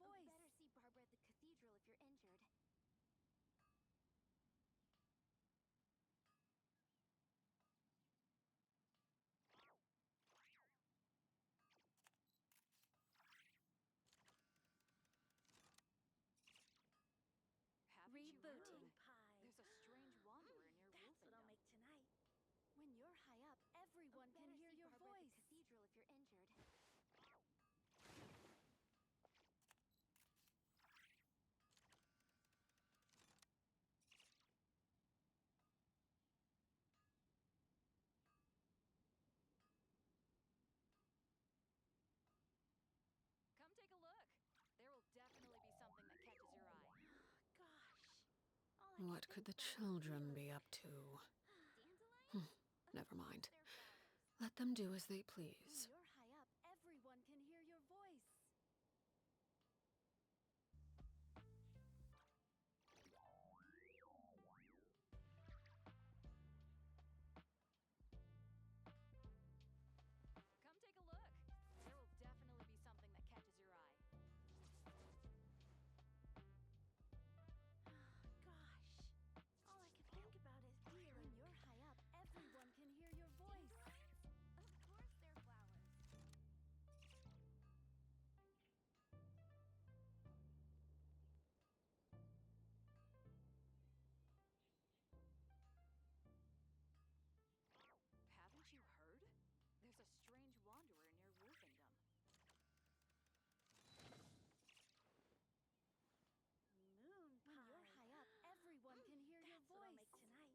voice. Better see Barbara at the cathedral if you're injured. Rebooting. There's a strange wanderer near That's what I'll make tonight. When you're high up, Everyone can hear your Barbara voice. at the cathedral if you're injured. Come take a look. There will definitely be something that catches your eye. Gosh. All I can What could the think about is children be Felix. up to? Dandelions? Never mind. They're flowers. Let them do as they When please. you're high up, everyone can hear your voice. Come take a look. There will definitely be something that catches your eye. Gosh. All I can think about is deer. When you're high up, everyone can hear your voice. Dandelions? Of course they're flowers. Haven't you heard? There's a strange wanderer near Wolfendom. Moon pie. When you're high up, Everyone can hear your That's what I'll voice. make tonight.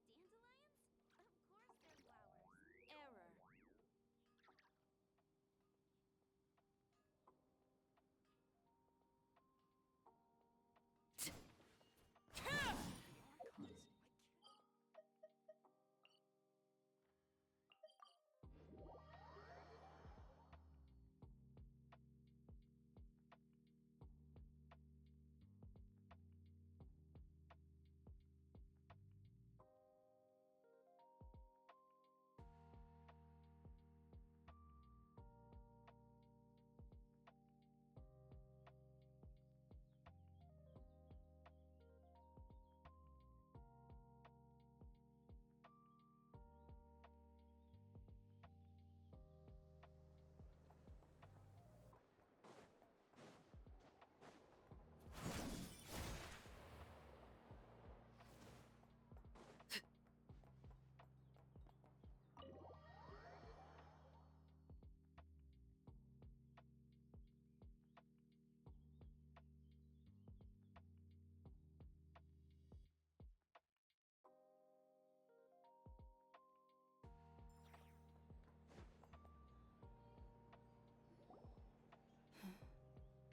Dandelions? Of course they're flowers. Error.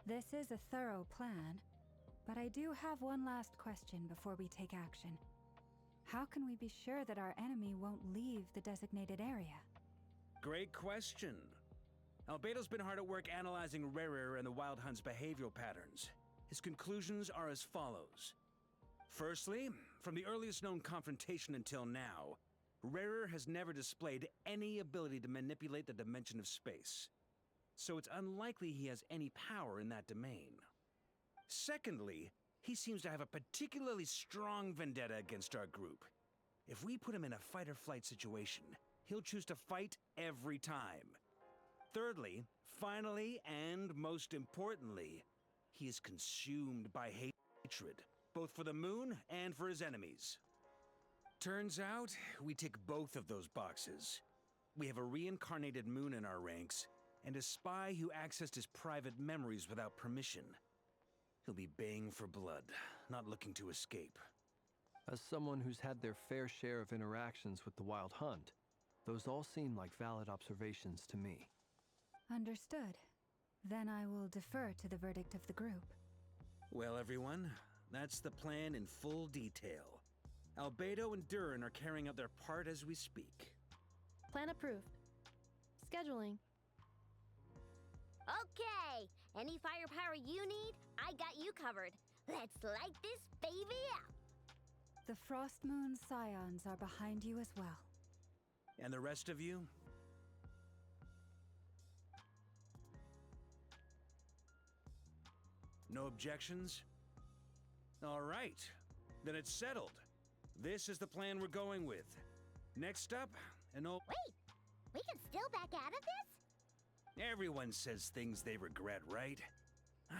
This is a thorough plan, but I do have one last question before we take action. How can we be sure that our enemy won't leave the designated area? Great question. Albedo's been hard at work analyzing Rarer and the Wild Hunt's behavioral patterns. His conclusions are as follows. Firstly, from the earliest known confrontation until now, Rarer has never displayed any ability to manipulate the dimension of space. So it's unlikely he has any power in that domain. Secondly, he seems to have a particularly strong vendetta against our group. If we put him in a fight-or-flight situation, he'll choose to fight every time. Thirdly, finally, and most importantly, he is consumed by hatred, both for the moon and for his enemies. Turns out, we tick both of those boxes. We have a reincarnated moon in our ranks, and a spy who accessed his private memories without permission. He'll be baying for blood, not looking to escape. As someone who's had their fair share of interactions with the Wild Hunt, those all seem like valid observations to me. Understood. Then I will defer to the verdict of the group. Well, everyone, that's the plan in full detail. Albedo and Durin are carrying out their part as we speak. Plan approved. Scheduling. Okay, any firepower you need, I got you covered. Let's light this baby up. The Frost Moon Scions are behind you as well. And the rest of you? No objections? All right. Then it's settled. This is the plan we're going with. Next up, Wait, we can still back out of this? Everyone says things they regret, right?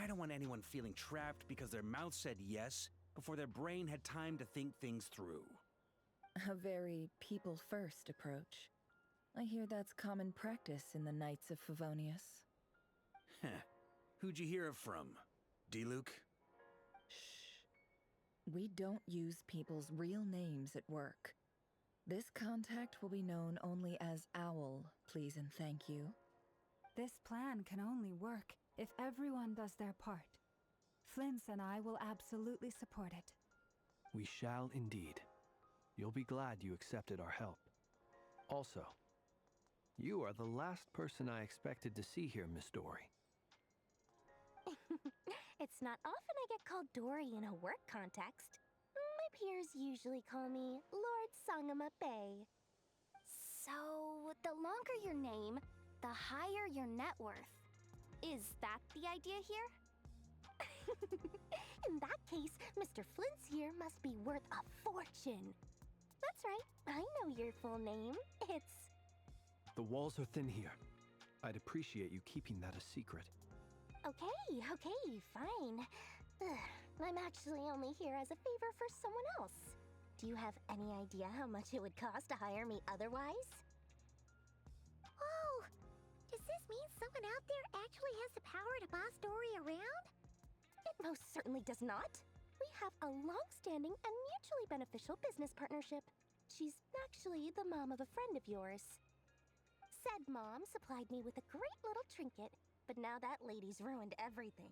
I don't want anyone feeling trapped because their mouth said yes before their brain had time to think things through. A very people-first approach. I hear that's common practice in the Knights of Favonius. Heh. Who'd you hear it from? D-Luke? Shh. We don't use people's real names at work. This contact will be known only as Owl, please and thank you. This plan can only work if everyone does their part. Flint's and I will absolutely support it. We shall indeed. You'll be glad you accepted our help. Also, you are the last person I expected to see here, Miss Dory. It's not often I get called Dory in a work context. My peers usually call me Lord Sangama Bay. So, the longer your name, the higher your net worth. Is that the idea here? In that case, Mr. Flint's here must be worth a fortune. That's right, I know your full name. It's... The walls are thin here. I'd appreciate you keeping that a secret. Okay, fine. I'm actually only here as a favor for someone else. Do you have any idea how much it would cost to hire me otherwise? Oh, does this mean someone out there actually has the power to boss Dory around? It most certainly does not. We have a long-standing and mutually beneficial business partnership. She's actually the mom of a friend of yours. Said mom supplied me with a great little trinket, but now that lady's ruined everything.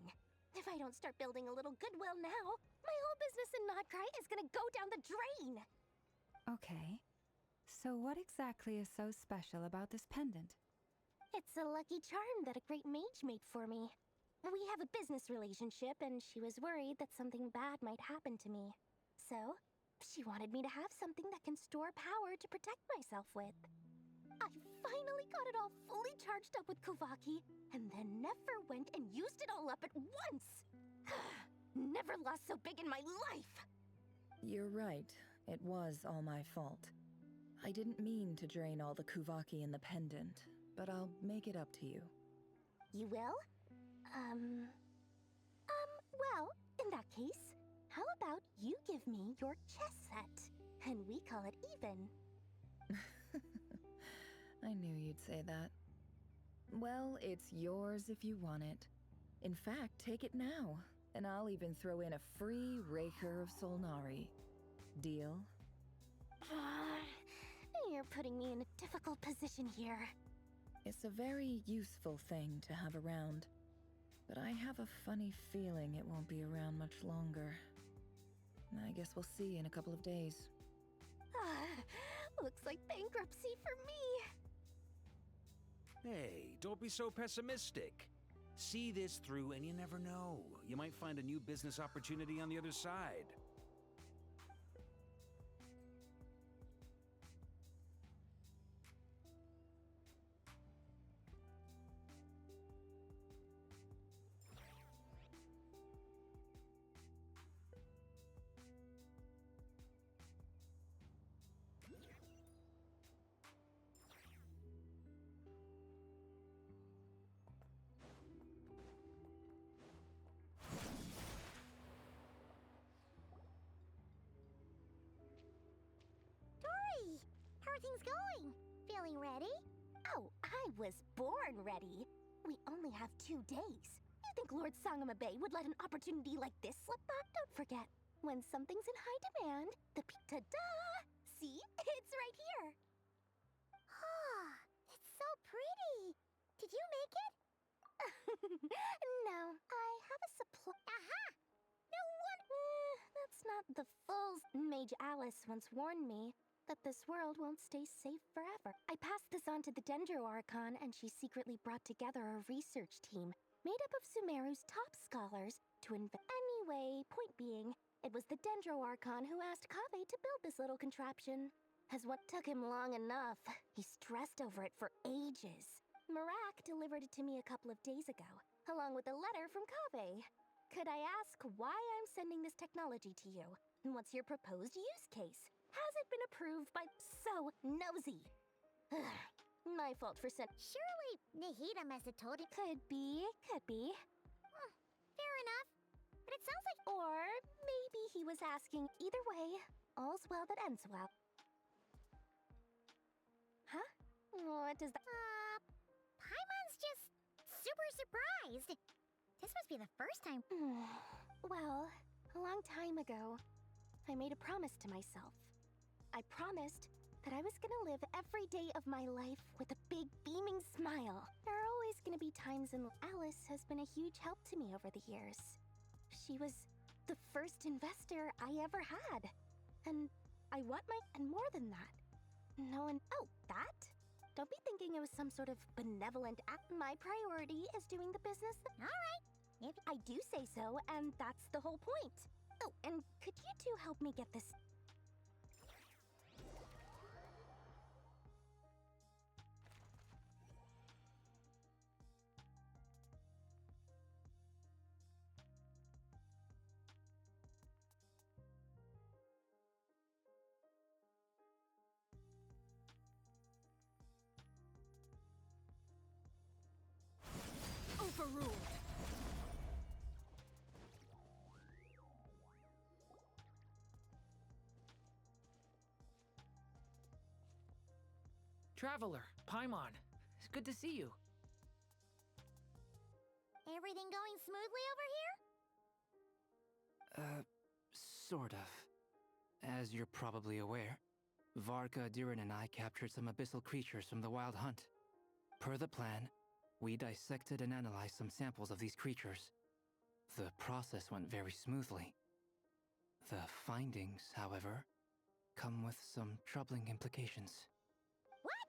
If I don't start building a little goodwill now, my whole business in Notcry is gonna go down the drain! Okay. So what exactly is so special about this pendant? It's a lucky charm that a great mage made for me. We have a business relationship, and she was worried that something bad might happen to me. So, she wanted me to have something that can store power to protect myself with. I finally got it all fully charged up with Kuvaki, and then never went and used it all up at once! Never lost so big in my life! You're right. It was all my fault. I didn't mean to drain all the Kuvaki in the pendant, but I'll make it up to you. You will? Well, in that case, how about you give me your chess set, and we call it even? I knew you'd say that. Well, it's yours if you want it. In fact, take it now, and I'll even throw in a free Raker of Solnari. Deal? You're putting me in a difficult position here. It's a very useful thing to have around, but I have a funny feeling it won't be around much longer. I guess we'll see in a couple of days. Looks like bankruptcy for me. Hey, don't be so pessimistic. See this through and you never know. You might find a new business opportunity on the other side. How are things going? Feeling ready? Oh, I was born ready. We only have 2 days. You think Lord Sangama Bay would let an opportunity like this slip by? Don't forget, when something's in high demand, the ta-da! See? It's right here. Ah, it's so pretty. Did you make it? No, I have a supply. Aha! No one. That's not the full. Mage Alice once warned me that this world won't stay safe forever. I passed this on to the Dendro Archon, and she secretly brought together a research team made up of Sumeru's top scholars to Anyway, point being, it was the Dendro Archon who asked Kaveh to build this little contraption. As what took him long enough, he stressed over it for ages. Marak delivered it to me a couple of days ago, along with a letter from Kaveh. Could I ask why I'm sending this technology to you? And what's your proposed use case? Has it been approved by... So nosy. My fault for sending... Surely Nahida must have told him. Could be. Fair enough. But it sounds like. Or maybe he was asking. Either way, all's well that ends well. Huh? What does that... Paimon's just super surprised. This must be the first time. Well, a long time ago, I made a promise to myself. I promised that I was gonna live every day of my life with a big beaming smile. There are always gonna be times in... Alice has been a huge help to me over the years. She was the first investor I ever had. And I want my... And more than that. No one... Oh, that? Don't be thinking it was some sort of benevolent act. My priority is doing the business that... Alright. If I do say so, and that's the whole point. Oh, and could you two help me get this... Overruled. Traveler, Paimon, it's good to see you. everything going smoothly over here? Sort of. As you're probably aware, Varka, Durin, and I captured some abyssal creatures from the Wild Hunt. Per the plan, we dissected and analyzed some samples of these creatures. The process went very smoothly. The findings, however, come with some troubling implications. What?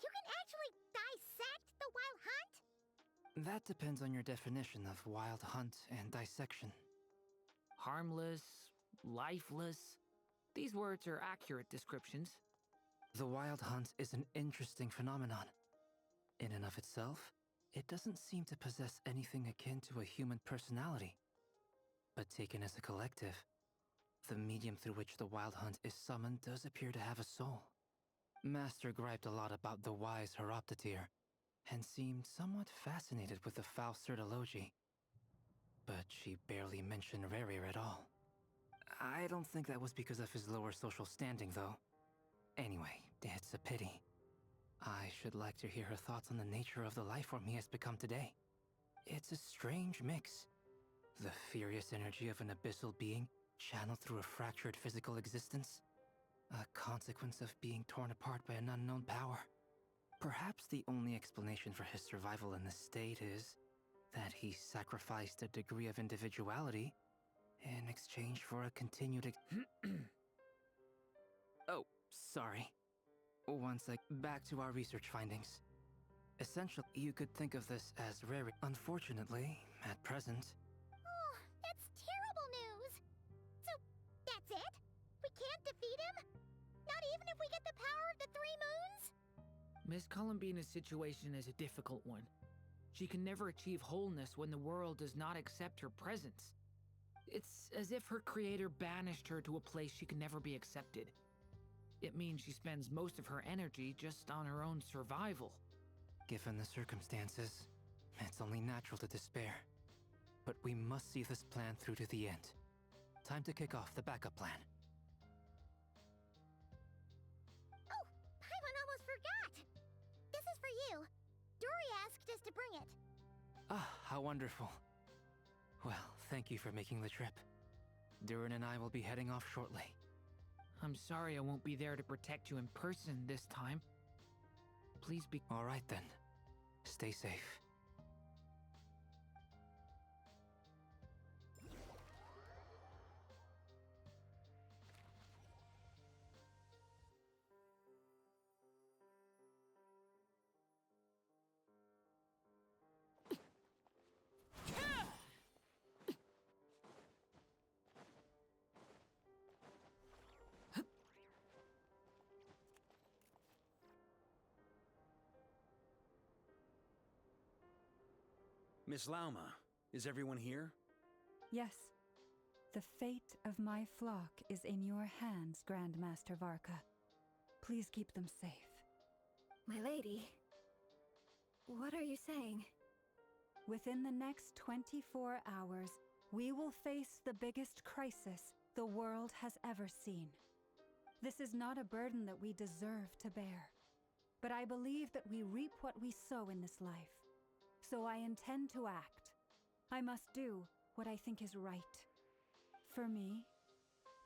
You can actually dissect the Wild Hunt? That depends on your definition of Wild Hunt and dissection. Harmless, lifeless. These words are accurate descriptions. The Wild Hunt is an interesting phenomenon. In and of itself, it doesn't seem to possess anything akin to a human personality. But taken as a collective, the medium through which the Wild Hunt is summoned does appear to have a soul. Master griped a lot about the wise Horoptotire, and seemed somewhat fascinated with the foul certology. But she barely mentioned Rerir at all. I don't think that was because of his lower social standing, though. Anyway, it's a pity. I should like to hear her thoughts on the nature of the life form he has become today. It's a strange mix. The furious energy of an abyssal being channeled through a fractured physical existence. A consequence of being torn apart by an unknown power. Perhaps the only explanation for his survival in this state is that he sacrificed a degree of individuality in exchange for a continued Oh, sorry. Back to our research findings. Essentially, you could think of this as rare. Unfortunately, at present... Oh, that's terrible news! So, that's it? We can't defeat him? Not even if we get the power of the Three Moons? Miss Columbina's situation is a difficult one. She can never achieve wholeness when the world does not accept her presence. It's as if her creator banished her to a place she can never be accepted. It means she spends most of her energy just on her own survival. Given the circumstances, it's only natural to despair. But we must see this plan through to the end. Time to kick off the backup plan. Oh, Paimon almost forgot! This is for you. Dory asked us to bring it. Ah, how wonderful. Well, thank you for making the trip. Durin and I will be heading off shortly. I'm sorry I won't be there to protect you in person this time. Please be... All right then. Stay safe. Miss Lauma, is everyone here? Yes. The fate of my flock is in your hands, Grandmaster Varka. Please keep them safe. My lady, what are you saying? Within the next 24 hours, we will face the biggest crisis the world has ever seen. This is not a burden that we deserve to bear, but I believe that we reap what we sow in this life. So I intend to act. I must do what I think is right. For me,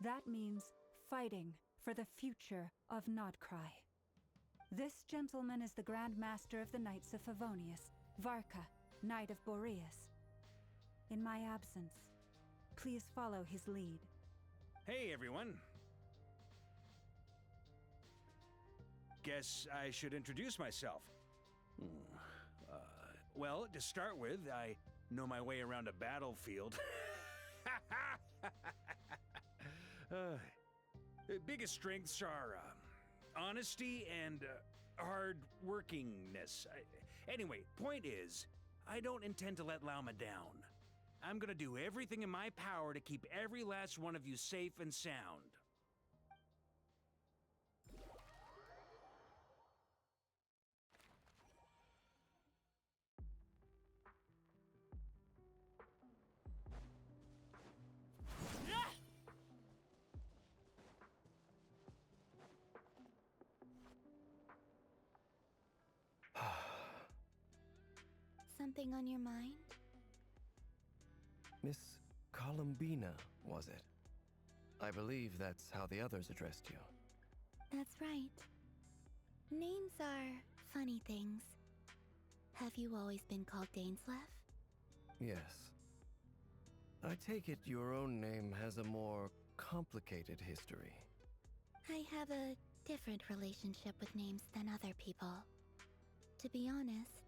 that means fighting for the future of Nodcry. This gentleman is the Grand Master of the Knights of Favonius, Varka, Knight of Boreas. In my absence, please follow his lead. Hey, everyone. Guess I should introduce myself. Well, to start with, I know my way around a battlefield. Biggest strengths are honesty and hard-workingness. Anyway, point is, I don't intend to let Lauma down. I'm gonna do everything in my power to keep every last one of you safe and sound. Something on your mind? Miss Columbina, was it? I believe that's how the others addressed you. That's right. Names are funny things. Have you always been called Dainsleff? Yes. I take it your own name has a more complicated history. I have a different relationship with names than other people. To be honest,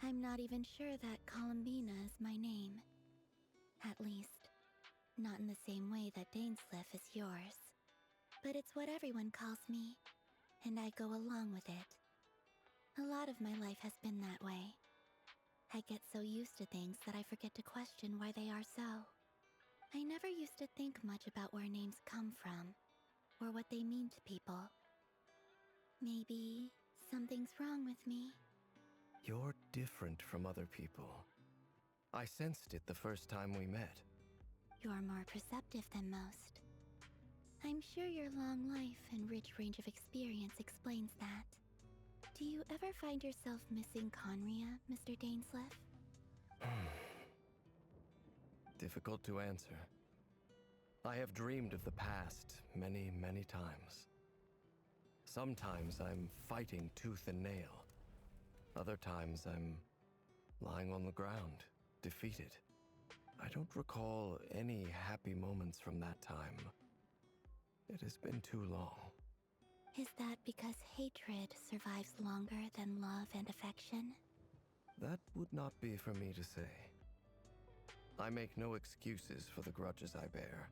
I'm not even sure that Columbina is my name. At least, not in the same way that Dainsleff is yours. But it's what everyone calls me, and I go along with it. A lot of my life has been that way. I get so used to things that I forget to question why they are so. I never used to think much about where names come from, or what they mean to people. Maybe something's wrong with me. You're different from other people. I sensed it the first time we met. You're more perceptive than most. I'm sure your long life and rich range of experience explains that. Do you ever find yourself missing Conria, Mr. Dainsleff? Difficult to answer. I have dreamed of the past many, many times. Sometimes I'm fighting tooth and nail. Other times I'm lying on the ground, defeated. I don't recall any happy moments from that time. It has been too long. Is that because hatred survives longer than love and affection? That would not be for me to say. I make no excuses for the grudges I bear.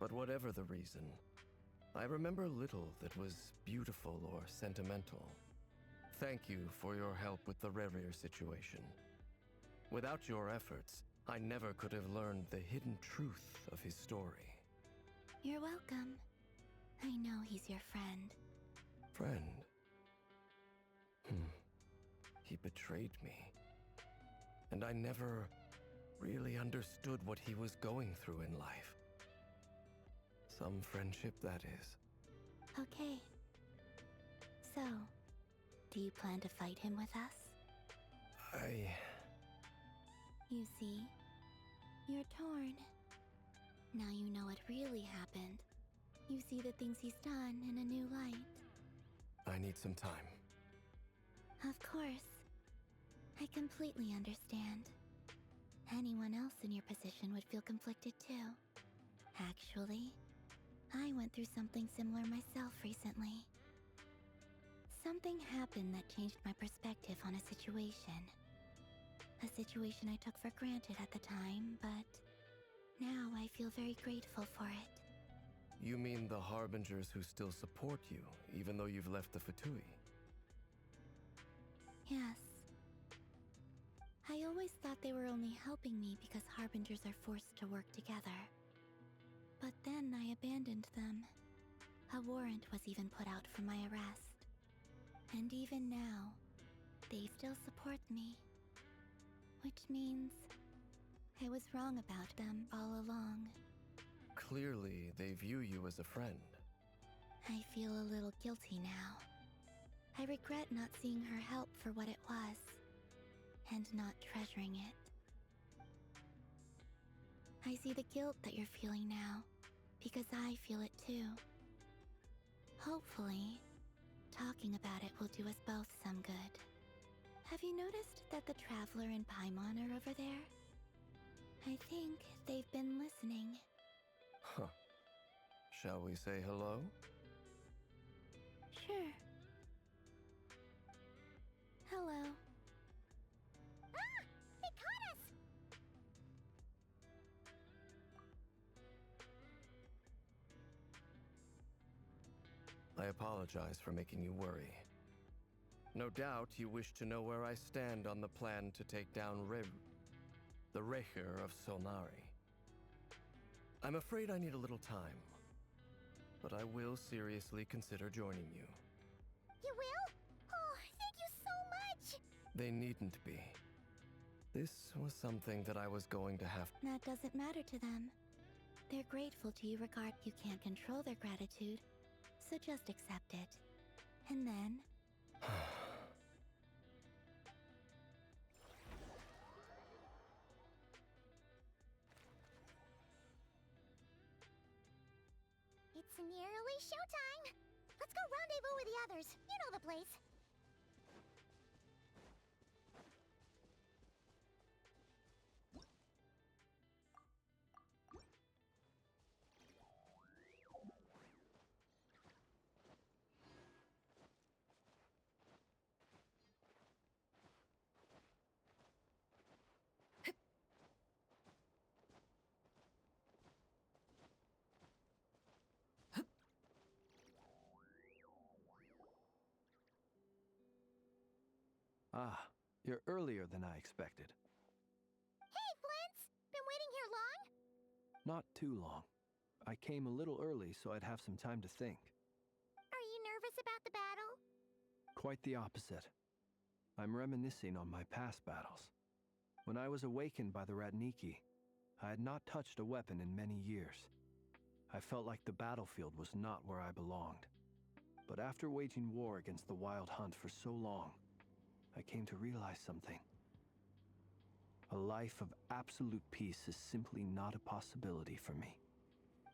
But whatever the reason, I remember little that was beautiful or sentimental. Thank you for your help with the Rerir situation. Without your efforts, I never could have learned the hidden truth of his story. You're welcome. I know he's your friend. Friend? He betrayed me. And I never really understood what he was going through in life. Some friendship, that is. Okay. So, do you plan to fight him with us? You see, you're torn. Now you know what really happened. You see the things he's done in a new light. I need some time. Of course. I completely understand. Anyone else in your position would feel conflicted too. Actually, I went through something similar myself recently. Something happened that changed my perspective on a situation. A situation I took for granted at the time, but now I feel very grateful for it. You mean the Harbingers who still support you, even though you've left the Fatui? Yes. I always always thought they were only helping me because harbingers are forced to work together. But then I abandoned them. A warrant was even put out for my arrest. And even now, they still support me. Which means I was wrong about them all along. Clearly, they view you as a friend. I feel a little guilty now. I regret not seeing her help for what it was, and not treasuring it. I see the guilt that you're feeling now, because I feel it too. Hopefully, talking about it will do us both some good. Have you noticed that the Traveler and Paimon are over there? I think they've been listening. Huh. Shall we say hello? Sure. Hello. Ah! They caught us! I apologize for making you worry. No doubt you wish to know where I stand on the plan to take down the Recher of Solnari. I'm afraid I need a little time, but I will seriously consider joining you. You will? Oh, thank you so much! They needn't be. This was something that I was going to have. That doesn't matter to them. They're grateful to you regard you can't control their gratitude, so just accept it. And then... It's nearly showtime! Let's go rendezvous with the others. You know the place. Ah, you're earlier than I expected. Hey, Flint's! Been waiting here long? Not too long. I came a little early so I'd have some time to think. Are you nervous about the battle? Quite the opposite. I'm reminiscing on my past battles. When I was awakened by the Ratniki, I had not touched a weapon in many years. I felt like the battlefield was not where I belonged. But after waging war against the Wild Hunt for so long, I came to realize something. A life of absolute peace is simply not a possibility for me.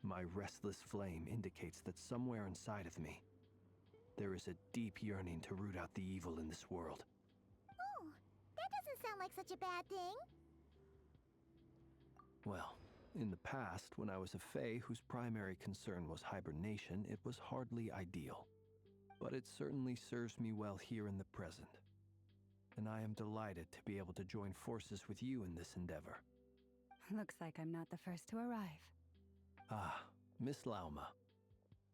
My restless flame indicates that somewhere inside of me, there is a deep yearning to root out the evil in this world. Oh, that doesn't sound like such a bad thing. Well, in the past, when I was a Fae whose primary concern was hibernation, it was hardly ideal. But it certainly serves me well here in the present. And I am delighted to be able to join forces with you in this endeavor. Looks like I'm not the first to arrive. Ah, Miss Lauma.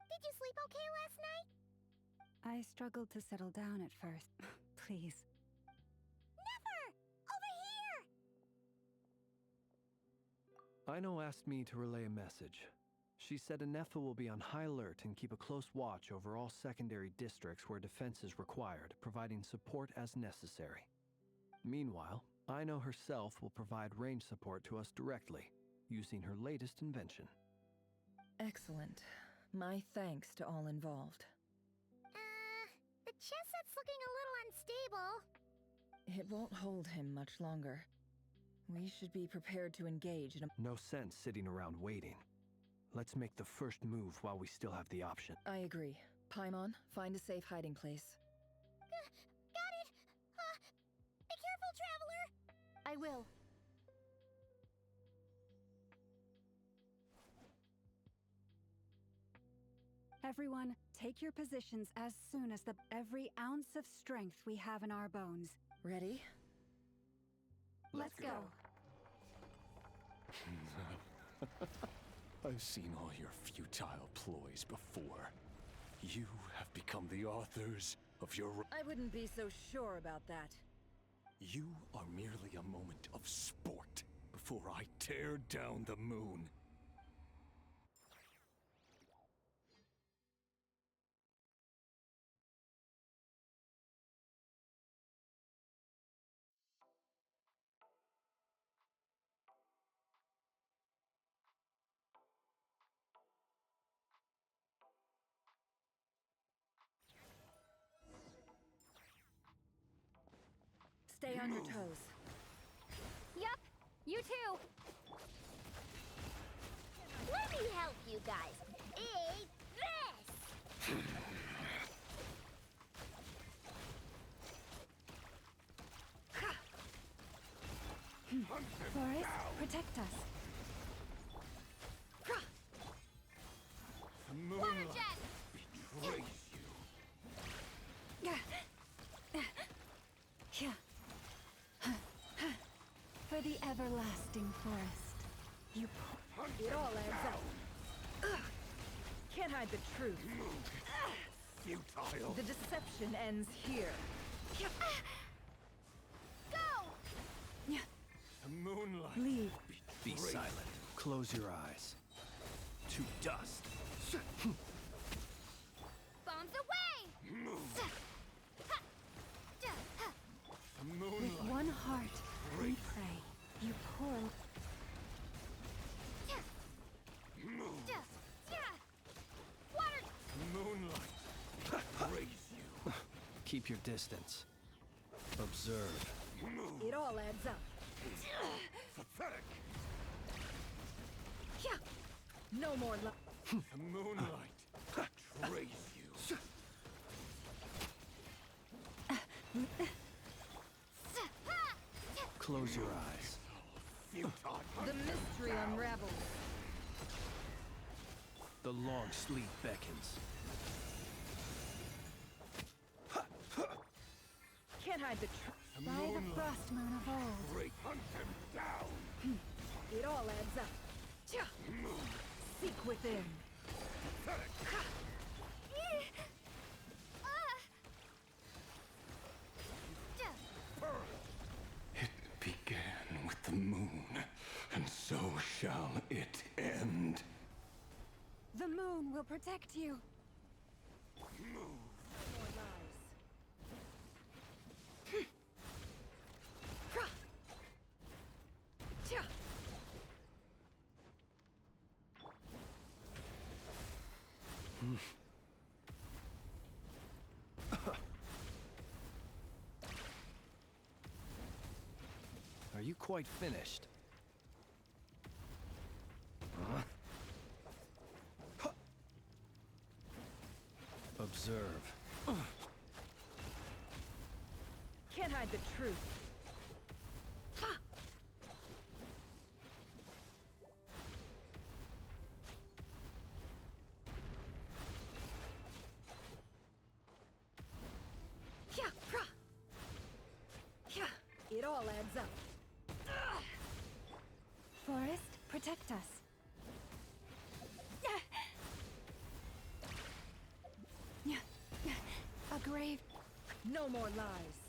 Did you sleep okay last night? I struggled to settle down at first. Please. Never! Over here! Aino asked me to relay a message. She said Anefa will be on high alert and keep a close watch over all secondary districts where defense is required, providing support as necessary. Meanwhile, Aino herself will provide range support to us directly, using her latest invention. Excellent. My thanks to all involved. The chess set's looking a little unstable. It won't hold him much longer. We should be prepared to engage in a... No sense sitting around waiting. Let's make the first move while we still have the option. I agree. Paimon, find a safe hiding place. Got it! Be careful, Traveler! I will. Everyone, take your positions as soon as every ounce of strength we have in our bones. Ready? Let's go. I've seen all your futile ploys before. You have become the authors of your... I wouldn't be so sure about that. You are merely a moment of sport before I tear down the moon. Stay on your toes. Yup, you too. Let me help you guys. Eat this! Forest, protect us. The moonlight betrays you. For the everlasting forest. You It all adds up. Can't hide the truth. Futile. The deception ends here. Go! The moonlight leave. Be silent. Close your eyes. To dust. Bombs away! The With moonlight. one heart, we pray. You poor... Water! The moonlight betrays you. Keep your distance. Observe. It all adds up. Pathetic. No more love. The moonlight betrays you. Close your eyes. Futile. The mystery unravels. The long sleep beckons. Can't hide the truth. By the frost moon of old. Break. Hunt him down. It all adds up. Seek within. Pathetic. It began with the moon, and so shall it end. The moon will protect you. Are you quite finished? Huh? Observe. Can't hide the truth. It all adds up. Forest, protect us. A grave. No more lies.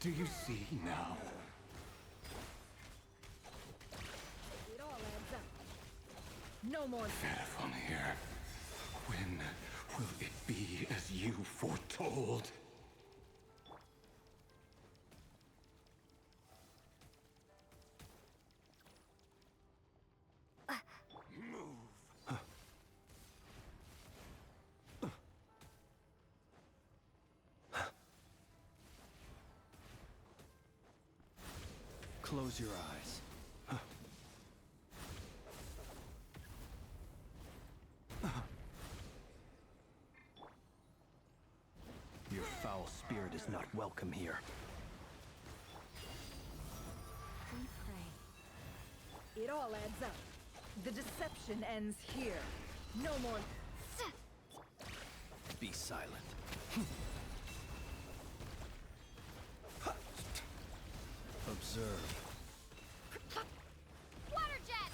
Do you see now? It all adds up. No more. Fairfonir, when will it be as you foretold? Close your eyes. Your foul spirit is not welcome here. We pray. It all adds up. The deception ends here. No more. Be silent. Observe. Water jet!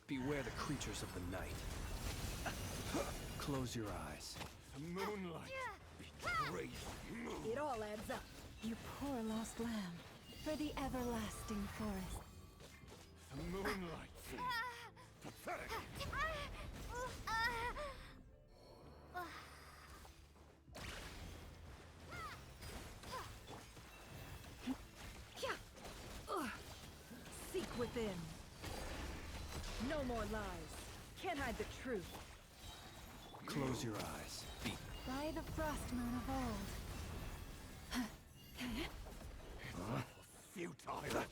Beware the creatures of the night. Close your eyes. The moonlight betrays you. It all adds up. You poor lost lamb. For the everlasting forest. The moonlight thing. Pathetic. Seek within. No more lies. Can't hide the truth. Close your eyes. By the frost moon of old. Futile.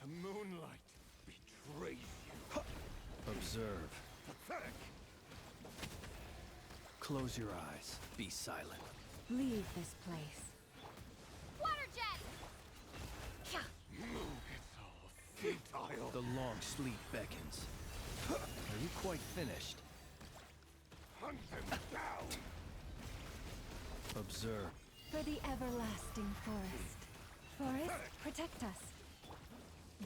The moonlight betrays you. Observe. Pathetic. Close your eyes. Be silent. Leave this place. Water jet! It's all futile. The long sleep beckons. Are you quite finished? Hunt them down. Observe. For the everlasting forest. Forest, protect us.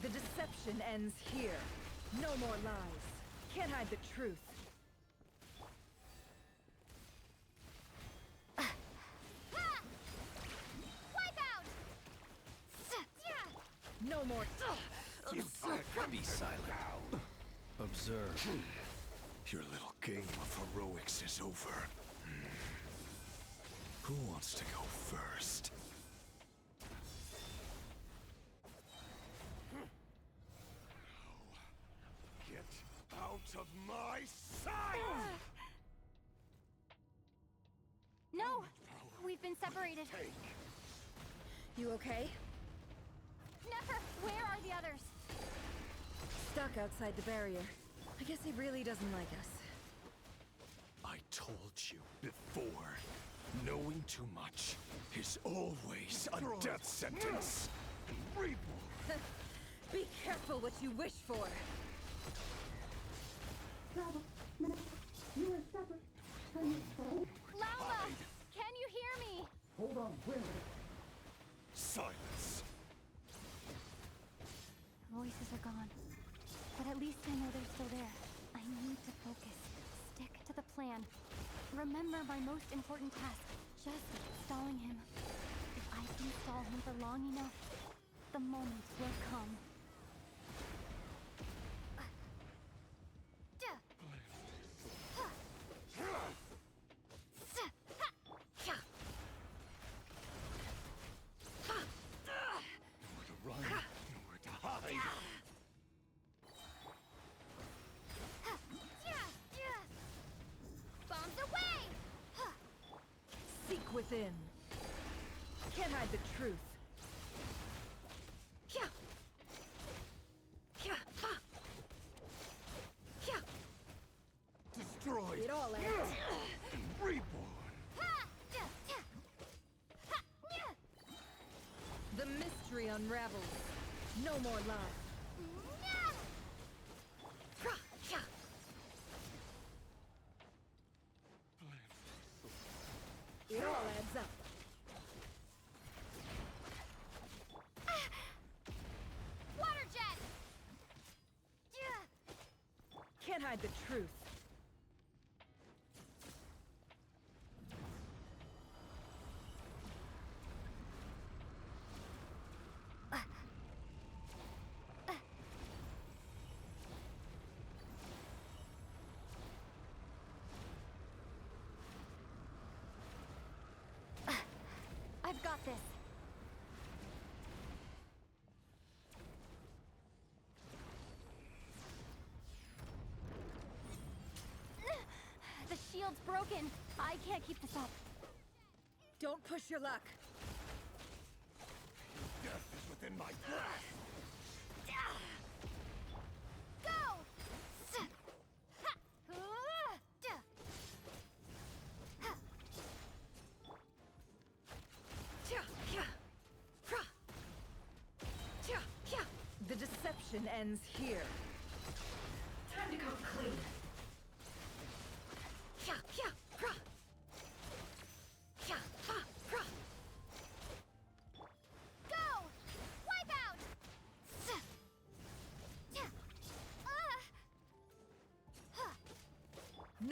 The deception ends here. No more lies. Can't hide the truth. Wipe out! No more. Be silent. Observe. Your little game of heroics is over. Who wants to go first? Get out of my sight! No! We've been separated. You okay? Nefer, where are the others? Stuck outside the barrier. I guess he really doesn't like us. I told you before, knowing too much is always a death sentence. Reborn. Be careful what you wish for. Lauma! Can you hear me? Silence. Voices are gone. But at least I know they're still there. I need to focus. Stick to the plan. Remember my most important task. Just stalling him. If I can stall him for long enough, the moment will come. Nowhere to run, nowhere to hide. Bombs away! Seek within. Can't hide the truth. Destroyed. It all ends. Reborn. The mystery unravels. No more lies. It all adds up. Water jet! Can't hide the truth. I've got this. The shield's broken. I can't keep this up. Don't push your luck. Death is within my grasp. Go! The deception ends here. Time to go clean.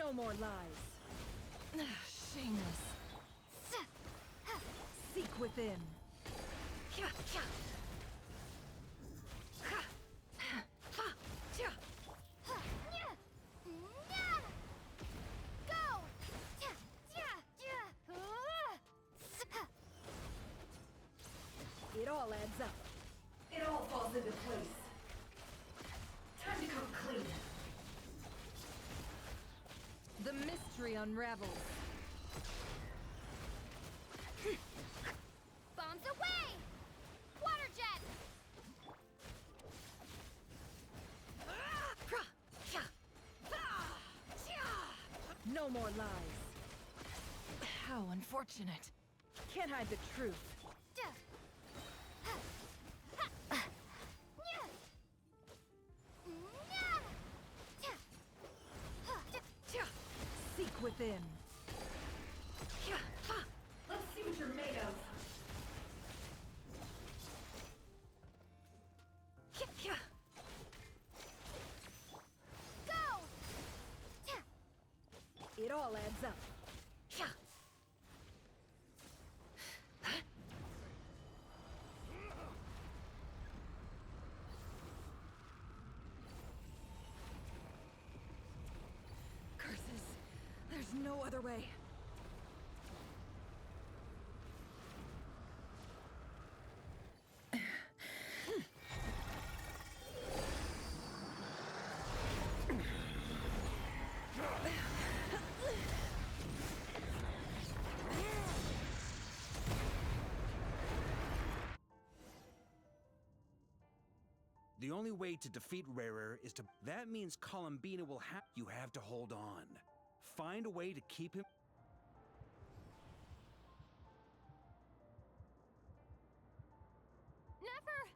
No more lies. Shameless. Seek within. It all adds up. It all falls into place. Time to come clean. The mystery unravels. Bombs away! Water jet! No more lies. How unfortunate. Can't hide the truth. Seek within. Let's see what you're made of. Go! It all adds up. Curses. There's no other way. The only way to defeat Rarer is to... That means Columbina will have... You have to hold on. Find a way to keep him... Never!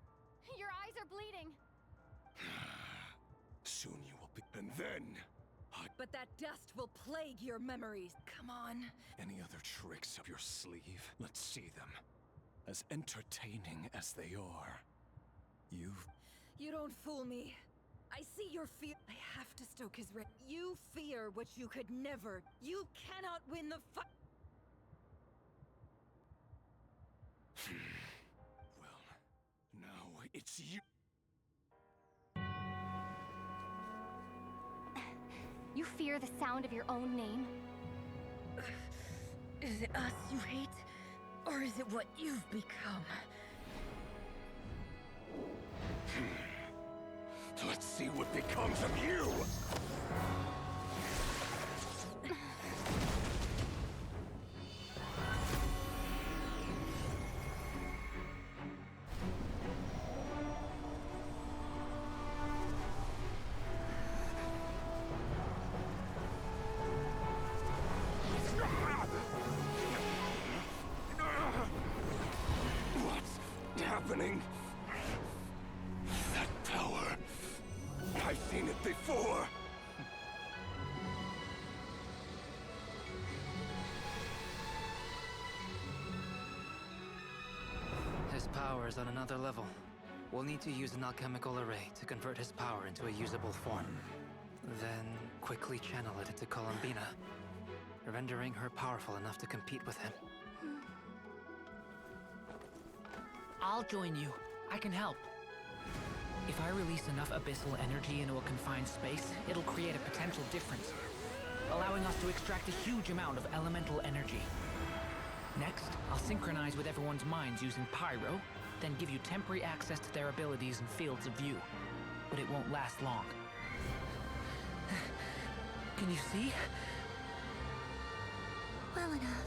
Your eyes are bleeding. Soon you will be... And then... But that dust will plague your memories. Come on. Any other tricks up your sleeve? Let's see them. As entertaining as they are. You don't fool me. I see your fear. I have to stoke his rage. You fear what you could never. You cannot win the fight. Well, now it's you. You fear the sound of your own name? Is it us you hate? Or is it what you've become? Let's see what becomes of you! What's happening? That power... I've seen it before! His power is on another level. We'll need to use an alchemical array to convert his power into a usable form. Then quickly channel it into Columbina, rendering her powerful enough to compete with him. I'll join you. I can help. If I release enough abyssal energy into a confined space, it'll create a potential difference, allowing us to extract a huge amount of elemental energy. Next, I'll synchronize with everyone's minds using Pyro, then give you temporary access to their abilities and fields of view. But it won't last long. Can you see? Well enough.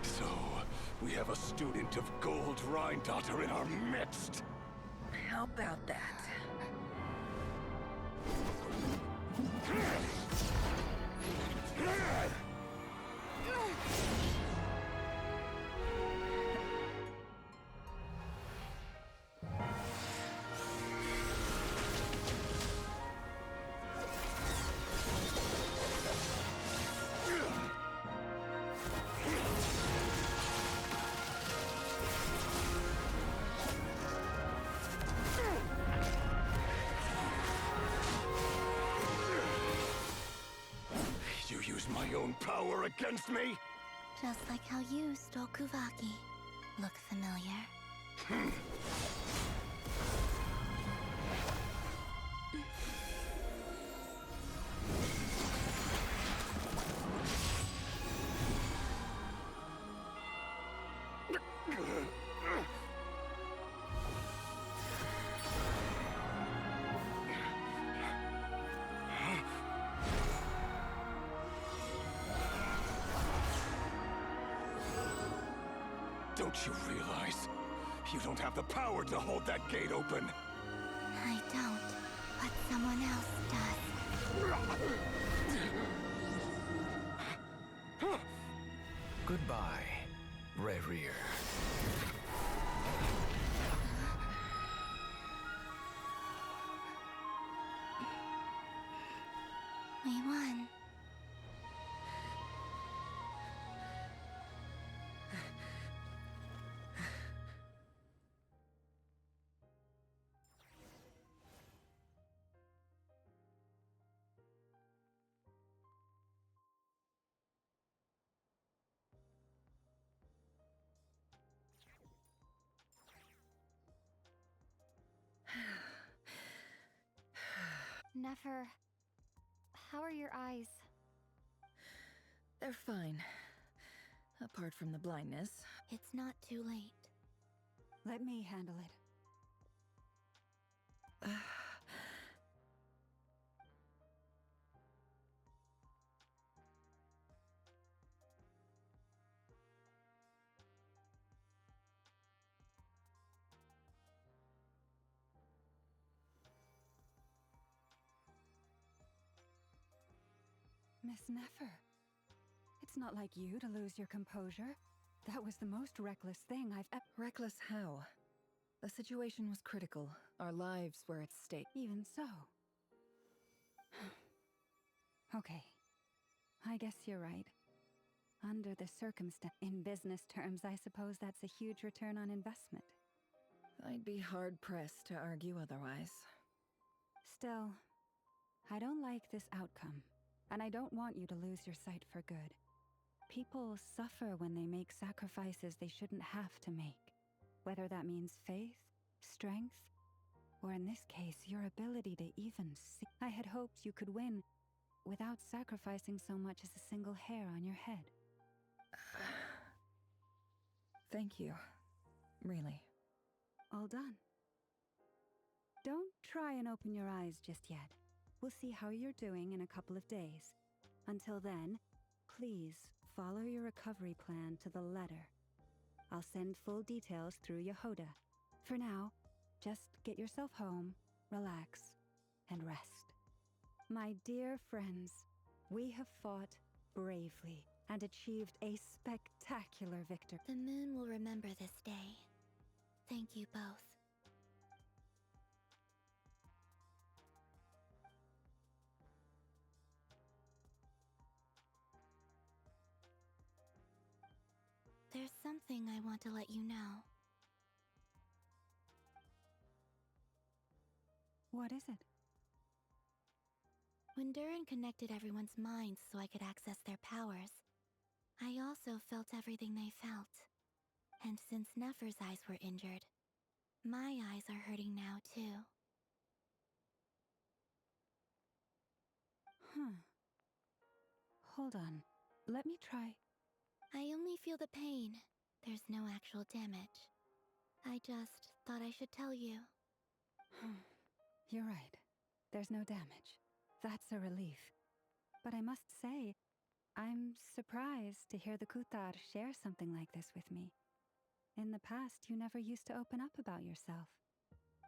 So, we have a student of Gold Rheindotter in our midst. How about that? use my own power against me? Just like how you stole Kuvaki. Look familiar. Don't you realize? You don't have the power to hold that gate open. I don't, but someone else does. Goodbye, Rerir. We won. Nefer, how are your eyes? They're fine. Apart from the blindness. It's not too late. Let me handle it. Miss Nefer, it's not like you to lose your composure. That was the most reckless thing I've ever— Reckless how? The situation was critical. Our lives were at stake. Even so. Okay. I guess you're right. Under the circumstance, in business terms, I suppose that's a huge return on investment. I'd be hard-pressed to argue otherwise. Still, I don't like this outcome, and I don't want you to lose your sight for good. People suffer when they make sacrifices they shouldn't have to make. Whether that means faith, strength, or in this case, your ability to even see. I had hoped you could win without sacrificing so much as a single hair on your head. Thank you. Really. All done. Don't try and open your eyes just yet. We'll see how you're doing in a couple of days. Until then, please follow your recovery plan to the letter. I'll send full details through Yehoda. For now, just get yourself home, relax, and rest. My dear friends, we have fought bravely and achieved a spectacular victory. The moon will remember this day. Thank you both. There's something I want to let you know. What is it? When Durin connected everyone's minds so I could access their powers, I also felt everything they felt. And since Nefer's eyes were injured, my eyes are hurting now too. Hold on. Let me try. I only feel the pain. There's no actual damage. I just thought I should tell you. You're right. There's no damage. That's a relief. But I must say, I'm surprised to hear the Kutar share something like this with me. In the past, you never used to open up about yourself.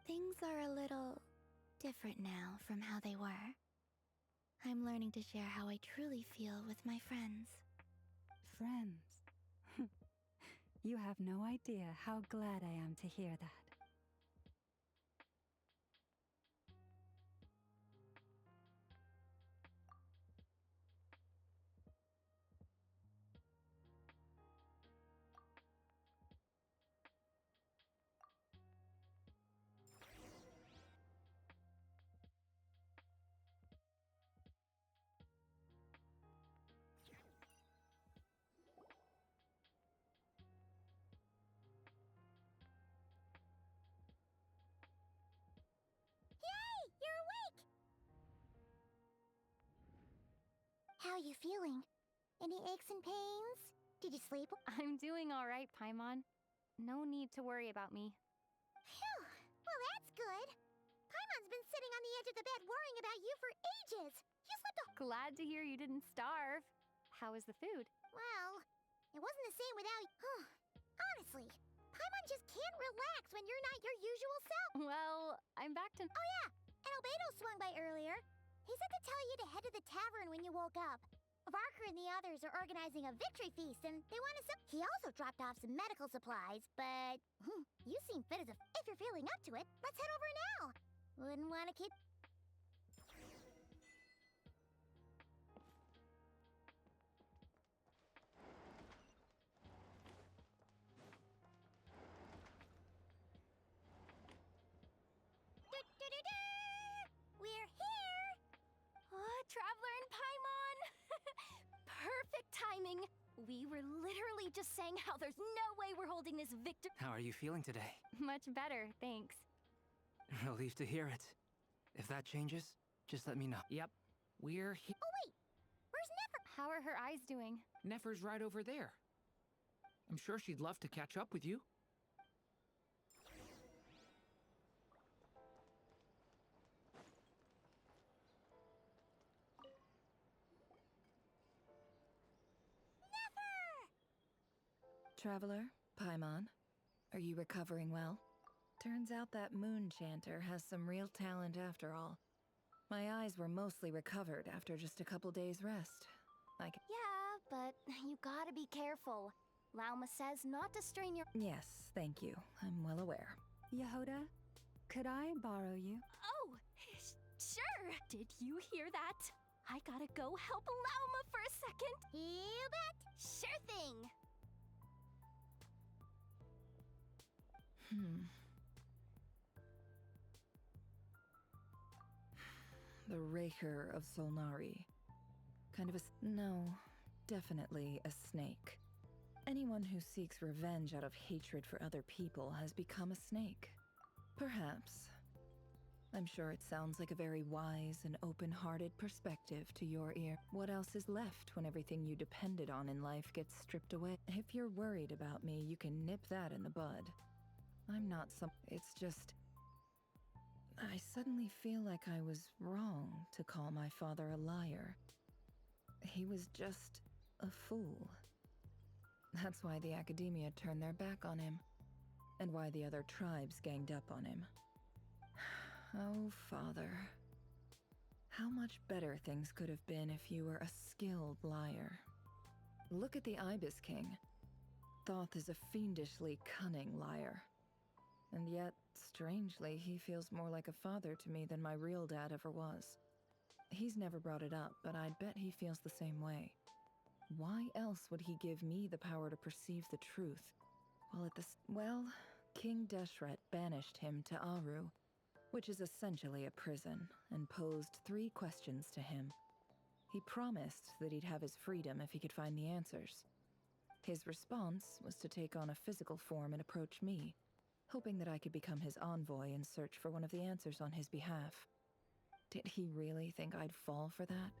Things are a little different now from how they were. I'm learning to share how I truly feel with my friends. Friends? You have no idea how glad I am to hear that. How are you feeling? Any aches and pains? Did you sleep? I'm doing all right, Paimon. No need to worry about me. Phew. Well, that's good. Paimon's been sitting on the edge of the bed worrying about you for ages. You slept a... Glad to hear you didn't starve. How was the food? Well, it wasn't the same without... Honestly, Paimon just can't relax when you're not your usual self. Well, I'm back to... Oh yeah, and Albedo swung by earlier. He said to tell you to head to the tavern when you woke up. Varker and the others are organizing a victory feast, and they want us. He also dropped off some medical supplies, but you seem fit as a. If you're feeling up to it, let's head over now. Wouldn't want to keep. We're here. Oh, Traveler and Paimon! Perfect timing. We were literally just saying how there's no way we're holding this victory. How are you feeling today? Much better, thanks. Relieved to hear it. If that changes, just let me know. Yep, we're here. Oh wait, where's Nefer? How are her eyes doing? Nefer's right over there. I'm sure she'd love to catch up with you. Traveler, Paimon, are you recovering well? Turns out that moon chanter has some real talent after all. My eyes were mostly recovered after just a couple days' rest. Yeah, but you gotta be careful. Lauma says not to strain your... Yes, thank you. I'm well aware. Yehoda, could I borrow you? Oh, sure. Did you hear that? I gotta go help Lauma for a second. You bet. Sure thing. The Raker of Solnari. Kind of no, definitely a snake. Anyone who seeks revenge out of hatred for other people has become a snake. Perhaps. I'm sure it sounds like a very wise and open-hearted perspective to your ear. What else is left when everything you depended on in life gets stripped away? If you're worried about me, you can nip that in the bud. I'm not some... It's just... I suddenly feel like I was wrong to call my father a liar. He was just a fool. That's why the Academia turned their back on him, and why the other tribes ganged up on him. Oh, Father. How much better things could have been if you were a skilled liar. Look at the Ibis King. Thoth is a fiendishly cunning liar. And yet, strangely, he feels more like a father to me than my real dad ever was. He's never brought it up, but I'd bet he feels the same way. Why else would he give me the power to perceive the truth? While at well, King Deshret banished him to Aru, which is essentially a prison, and posed 3 questions to him. He promised that he'd have his freedom if he could find the answers. His response was to take on a physical form and approach me, hoping that I could become his envoy and search for one of the answers on his behalf. Did he really think I'd fall for that?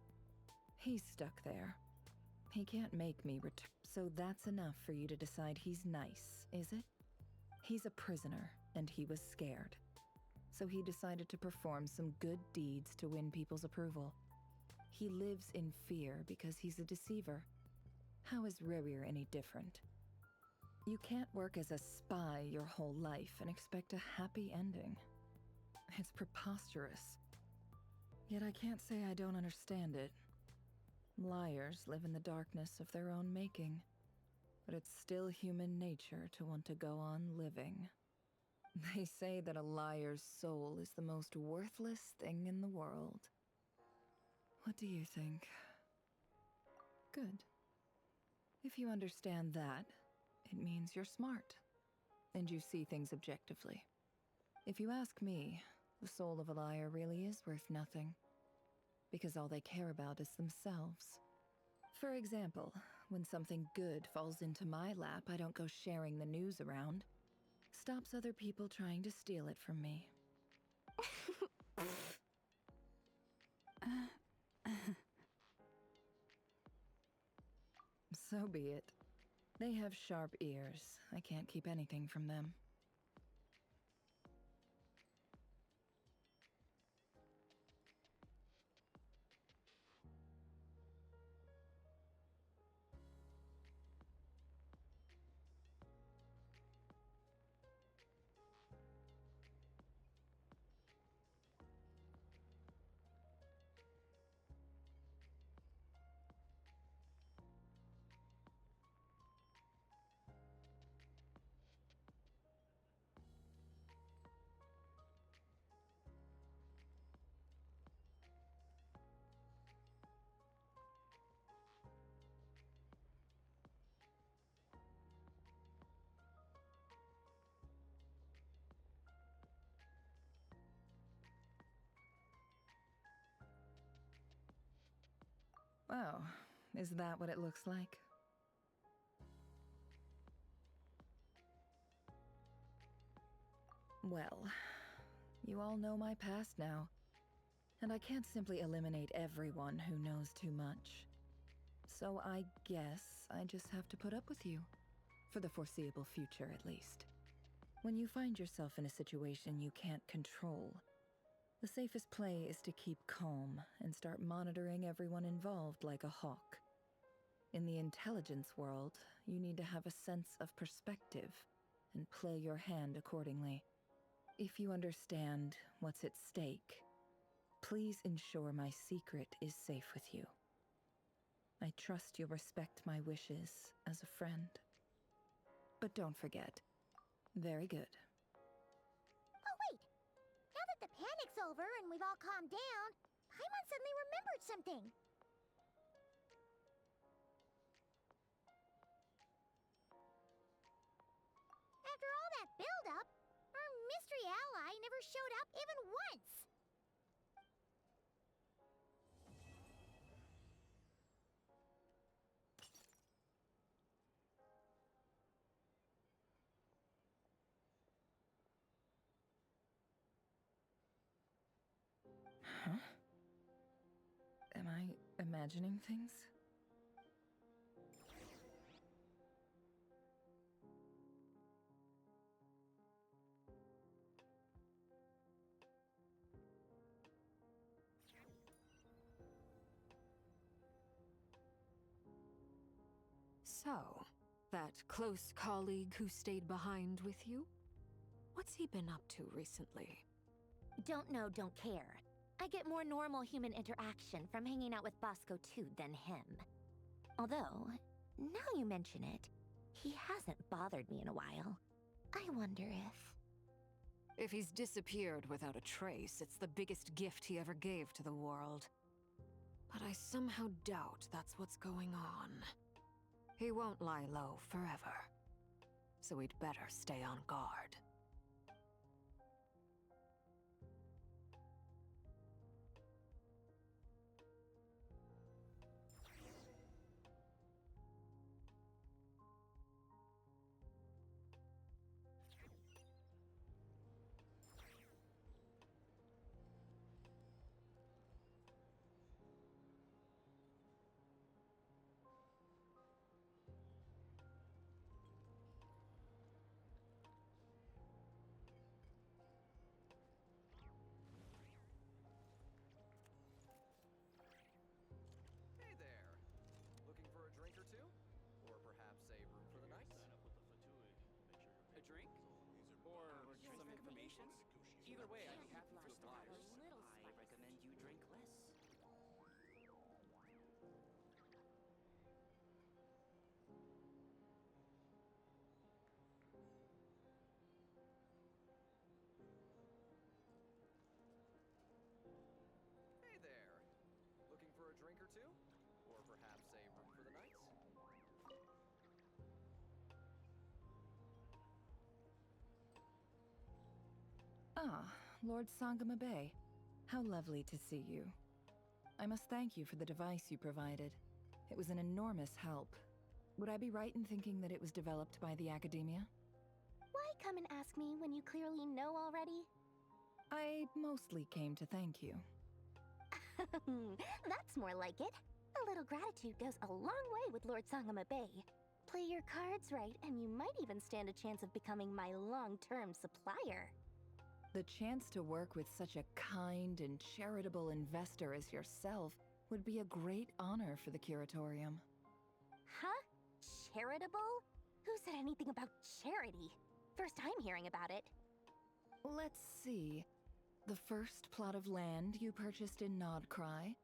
He's stuck there. He can't make me return. So that's enough for you to decide he's nice, is it? He's a prisoner, and he was scared. So he decided to perform some good deeds to win people's approval. He lives in fear because he's a deceiver. How is Rerir any different? You can't work as a spy your whole life and expect a happy ending. It's preposterous. Yet I can't say I don't understand it. Liars live in the darkness of their own making, but it's still human nature to want to go on living. They say that a liar's soul is the most worthless thing in the world. What do you think? Good. If you understand that, it means you're smart, and you see things objectively. If you ask me, the soul of a liar really is worth nothing, because all they care about is themselves. For example, when something good falls into my lap, I don't go sharing the news around. Stops other people trying to steal it from me. So be it. They have sharp ears. I can't keep anything from them. Oh, is that what it looks like? Well, you all know my past now, and I can't simply eliminate everyone who knows too much. So I guess I just have to put up with you, for the foreseeable future at least. When you find yourself in a situation you can't control, the safest play is to keep calm and start monitoring everyone involved like a hawk. In the intelligence world, you need to have a sense of perspective and play your hand accordingly. If you understand what's at stake, please ensure my secret is safe with you. I trust you'll respect my wishes as a friend. But don't forget. Very good. Oh, wait! Now that the panic's over and we've all calmed down, Paimon suddenly remembered something. After all that build-up, our mystery ally never showed up even once. Huh? Am I imagining things? So, that close colleague who stayed behind with you? What's he been up to recently? Don't know, don't care. I get more normal human interaction from hanging out with Bosco 2 than him. Although, now you mention it, he hasn't bothered me in a while. I wonder if... If he's disappeared without a trace, it's the biggest gift he ever gave to the world. But I somehow doubt that's what's going on. He won't lie low forever. So we'd better stay on guard. Hey there! Looking for a drink or two? Or perhaps a room for the night? A drink? Or some information? Either way, I'd be happy to oblige. I recommend you drink less. Hey there! Looking for a drink or two? Or perhaps a room for the night? Ah, Lord Sangama Bay. How lovely to see you. I must thank you for the device you provided. It was an enormous help. Would I be right in thinking that it was developed by the Academia? Why come and ask me when you clearly know already? I mostly came to thank you. That's more like it. A little gratitude goes a long way with Lord Sangama Bay. Play your cards right, and you might even stand a chance of becoming my long-term supplier. The chance to work with such a kind and charitable investor as yourself would be a great honor for the Curatorium. Huh? Charitable? Who said anything about charity? First time hearing about it. Let's see. The first plot of land you purchased in Nodcry,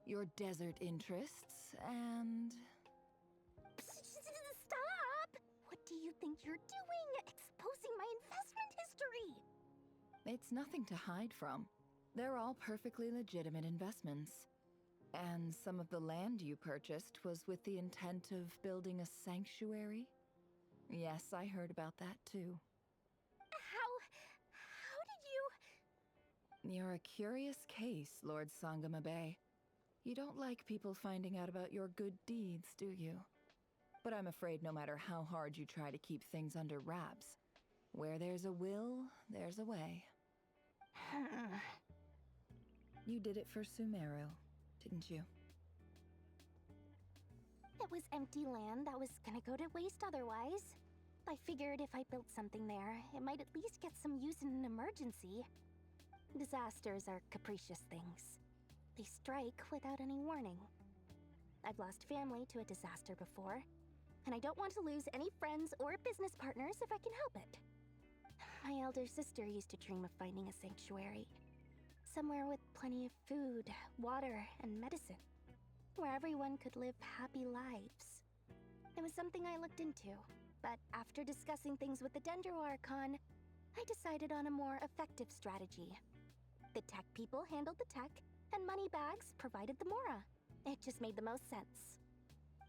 your desert interests, and... Stop! What do you think you're doing? Exposing my investment history! It's nothing to hide from. They're all perfectly legitimate investments. And some of the land you purchased was with the intent of building a sanctuary? Yes, I heard about that too. How did you... You're a curious case, Lord Sangama Bay. You don't like people finding out about your good deeds, do you? But I'm afraid no matter how hard you try to keep things under wraps, where there's a will, there's a way. You did it for Sumeru, didn't you? It was empty land that was gonna go to waste otherwise. I figured if I built something there, it might at least get some use in an emergency. Disasters are capricious things. They strike without any warning. I've lost family to a disaster before, and I don't want to lose any friends or business partners if I can help it. My elder sister used to dream of finding a sanctuary. Somewhere with plenty of food, water, and medicine. Where everyone could live happy lives. It was something I looked into, but after discussing things with the Dendro Archon, I decided on a more effective strategy. The tech people handled the tech, and Moneybags provided the Mora. It just made the most sense.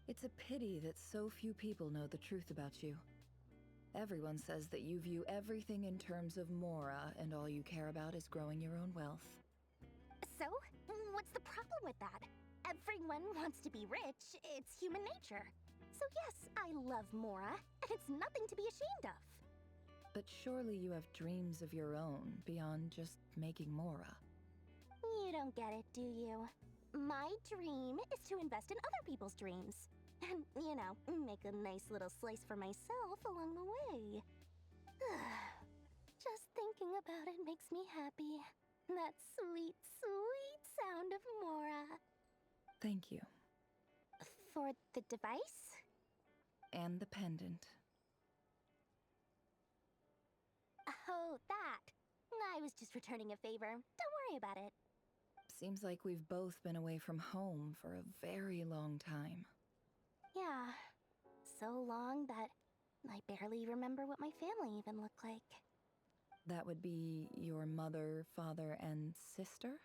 It's a pity that so few people know the truth about you. Everyone says that you view everything in terms of Mora, and all you care about is growing your own wealth. So, what's the problem with that? Everyone wants to be rich. It's human nature. So yes, I love Mora, and it's nothing to be ashamed of. But surely you have dreams of your own beyond just making Mora. You don't get it, do you? My dream is to invest in other people's dreams. And, you know, make a nice little slice for myself along the way. Just thinking about it makes me happy. That sweet, sweet sound of Mora. Thank you. For the device? And the pendant. Oh, that. I was just returning a favor. Don't worry about it. Seems like we've both been away from home for a very long time. Yeah. So long that I barely remember what my family even looked like. That would be your mother, father, and sister?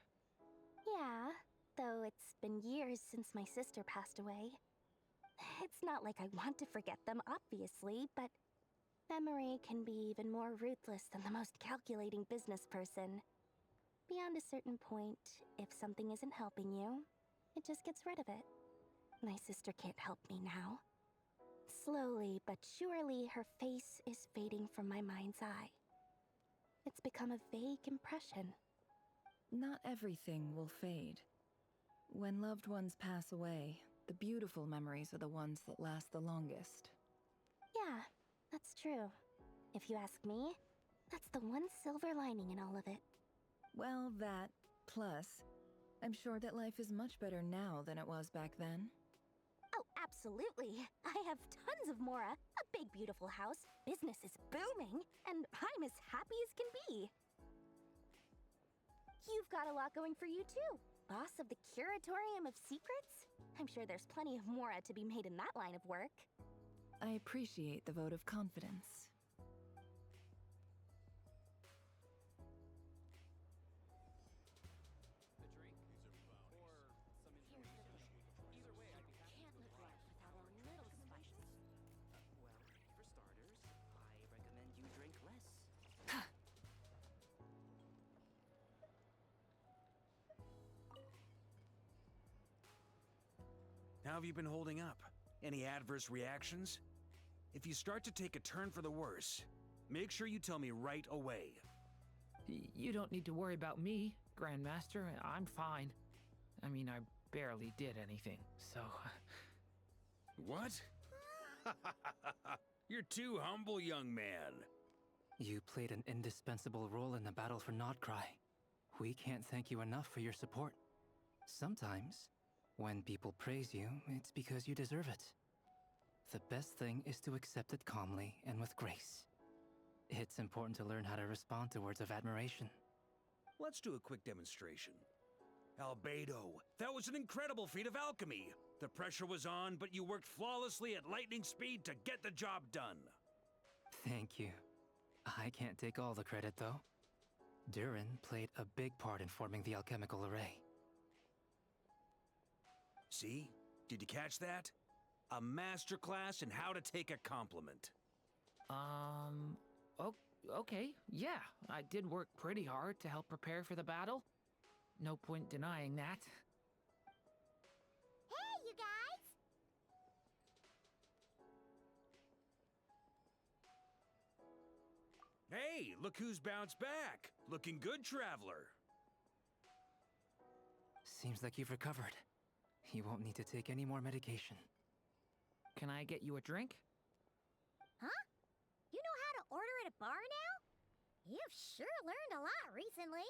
Yeah, though it's been years since my sister passed away. It's not like I want to forget them, obviously, but memory can be even more ruthless than the most calculating business person. Beyond a certain point, if something isn't helping you, it just gets rid of it. My sister can't help me now. Slowly but surely, her face is fading from my mind's eye. It's become a vague impression. Not everything will fade. When loved ones pass away, the beautiful memories are the ones that last the longest. Yeah, that's true. If you ask me, that's the one silver lining in all of it. Well, that, plus, I'm sure that life is much better now than it was back then. Oh, absolutely. I have tons of Mora, a big beautiful house, business is booming, and I'm as happy as can be. You've got a lot going for you too. Boss of the Curatorium of Secrets? I'm sure there's plenty of Mora to be made in that line of work. I appreciate the vote of confidence. How have you been holding up? Any adverse reactions? If you start to take a turn for the worse, make sure you tell me right away. You don't need to worry about me, Grandmaster. I'm fine. I mean, I barely did anything, so... What? You're too humble, young man. You played an indispensable role in the battle for Nodcry. We can't thank you enough for your support. Sometimes, when people praise you, it's because you deserve it. The best thing is to accept it calmly and with grace. It's important to learn how to respond to words of admiration. Let's do a quick demonstration. Albedo, that was an incredible feat of alchemy. The pressure was on, but you worked flawlessly at lightning speed to get the job done. Thank you. I can't take all the credit, though. Durin played a big part in forming the alchemical array. See? Did you catch that? A masterclass in how to take a compliment. Okay, yeah. I did work pretty hard to help prepare for the battle. No point denying that. Hey, you guys! Hey, look who's bounced back. Looking good, traveler. Seems like you've recovered. You won't need to take any more medication. Can I get you a drink? Huh? You know how to order at a bar now? You've sure learned a lot recently.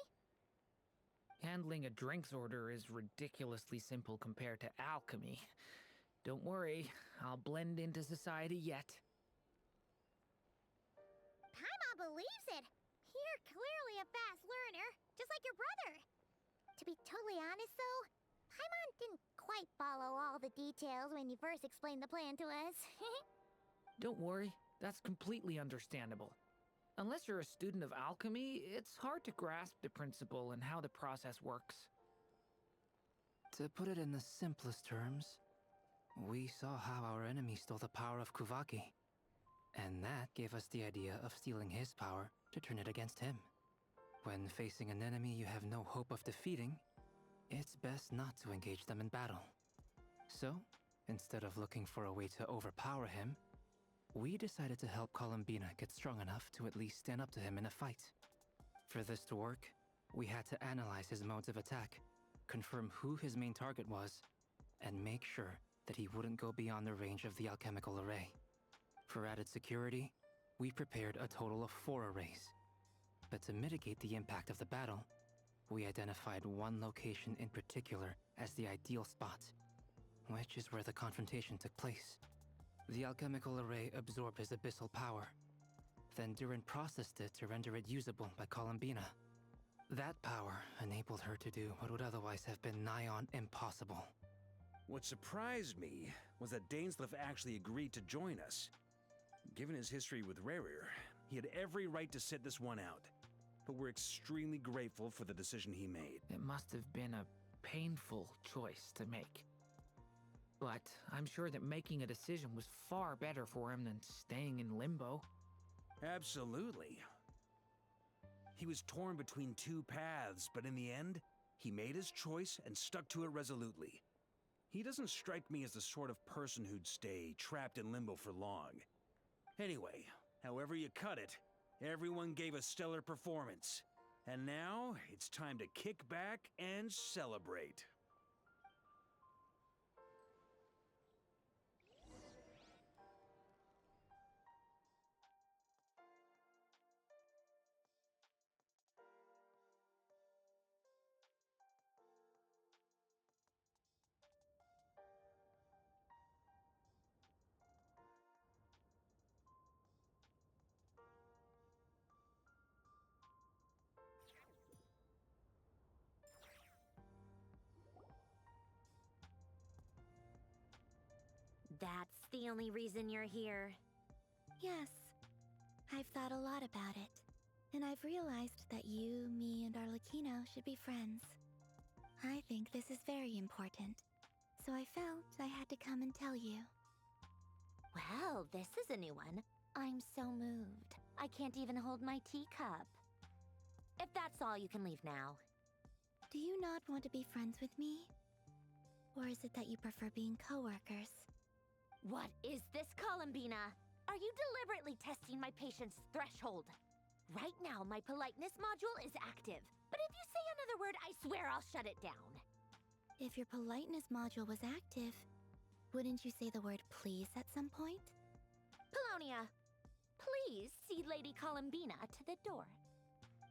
Handling a drinks order is ridiculously simple compared to alchemy. Don't worry, I'll blend into society yet. Paimon believes it. You're clearly a fast learner, just like your brother. To be totally honest, though, Paimon didn't quite follow all the details when you first explained the plan to us. Don't worry, that's completely understandable. Unless you're a student of alchemy, it's hard to grasp the principle and how the process works. To put it in the simplest terms, we saw how our enemy stole the power of Kuvaki. And that gave us the idea of stealing his power to turn it against him. When facing an enemy you have no hope of defeating, it's best not to engage them in battle. So, instead of looking for a way to overpower him, we decided to help Columbina get strong enough to at least stand up to him in a fight. For this to work, we had to analyze his modes of attack, confirm who his main target was, and make sure that he wouldn't go beyond the range of the alchemical array. For added security, we prepared a total of 4 arrays. But to mitigate the impact of the battle, we identified one location in particular as the ideal spot, which is where the confrontation took place. The alchemical array absorbed his abyssal power. Then Durin processed it to render it usable by Columbina. That power enabled her to do what would otherwise have been nigh on impossible. What surprised me was that Dainsleif actually agreed to join us. Given his history with Rerir, he had every right to sit this one out. But we're extremely grateful for the decision he made. It must have been a painful choice to make. But I'm sure that making a decision was far better for him than staying in limbo. Absolutely. He was torn between 2 paths, but in the end, he made his choice and stuck to it resolutely. He doesn't strike me as the sort of person who'd stay trapped in limbo for long. Anyway, however you cut it, everyone gave a stellar performance. And now, it's time to kick back and celebrate. That's the only reason you're here. Yes, I've thought a lot about it, and I've realized that you, me, and Arlecchino should be friends. I think this is very important, so I felt I had to come and tell you. Well, this is a new one. I'm so moved. I can't even hold my teacup. If that's all, you can leave now. Do you not want to be friends with me? Or is it that you prefer being co-workers? What is this, Columbina? Are you deliberately testing my patience threshold? Right now, my politeness module is active. But if you say another word, I swear I'll shut it down. If your politeness module was active, wouldn't you say the word please at some point? Polonia, please see Lady Columbina to the door.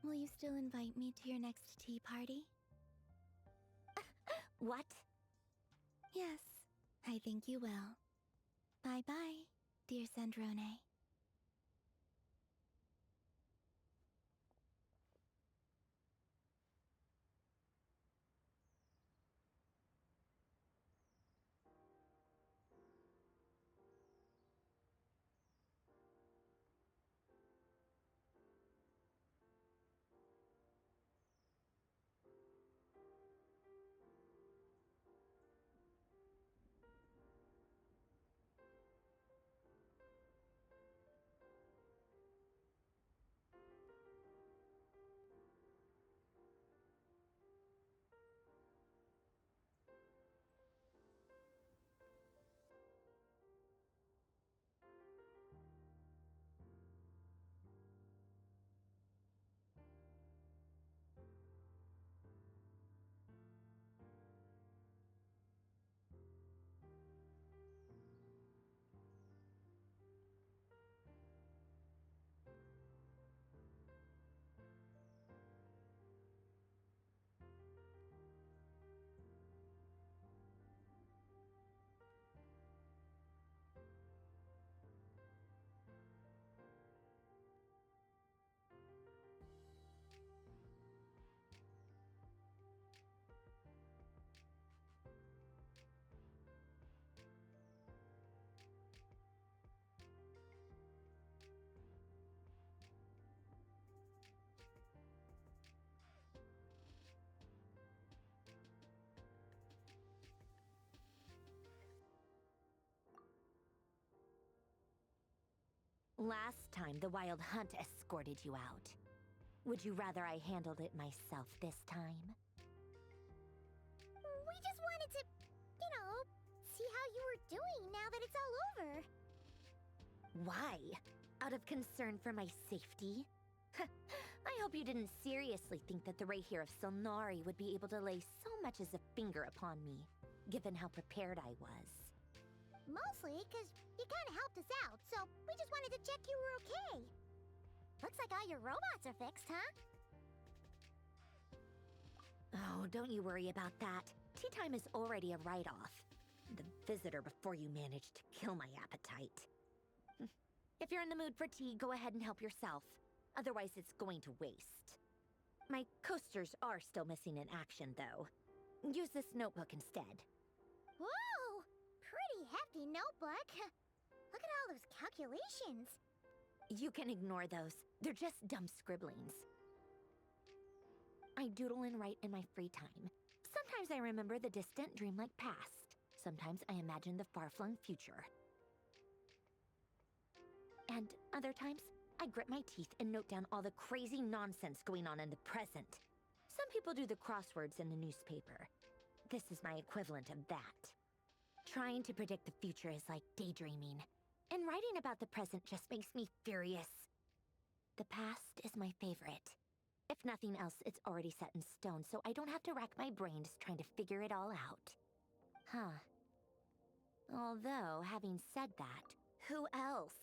Will you still invite me to your next tea party? What? Yes, I think you will. Bye-bye, dear Sandrone. Last time, the Wild Hunt escorted you out. Would you rather I handled it myself this time? We just wanted to, see how you were doing now that it's all over. Why? Out of concern for my safety? I hope you didn't seriously think that the Rayhir of Solnari would be able to lay so much as a finger upon me, given how prepared I was. Mostly because you kind of helped us out, so we just wanted to check you were okay. Looks like all your robots are fixed, huh? Oh, don't you worry about that. Tea time is already a write-off. The visitor before you managed to kill my appetite. If you're in the mood for tea, go ahead and help yourself. Otherwise, it's going to waste. My coasters are still missing in action, though. Use this notebook instead. Whoa! Pretty hefty notebook. Look at all those calculations. You can ignore those. They're just dumb scribblings. I doodle and write in my free time. Sometimes I remember the distant, dreamlike past. Sometimes I imagine the far-flung future. And other times, I grit my teeth and note down all the crazy nonsense going on in the present. Some people do the crosswords in the newspaper. This is my equivalent of that. Trying to predict the future is like daydreaming, and writing about the present just makes me furious. The past is my favorite. If nothing else, it's already set in stone, so I don't have to rack my brains trying to figure it all out. Huh. Although, having said that, who else?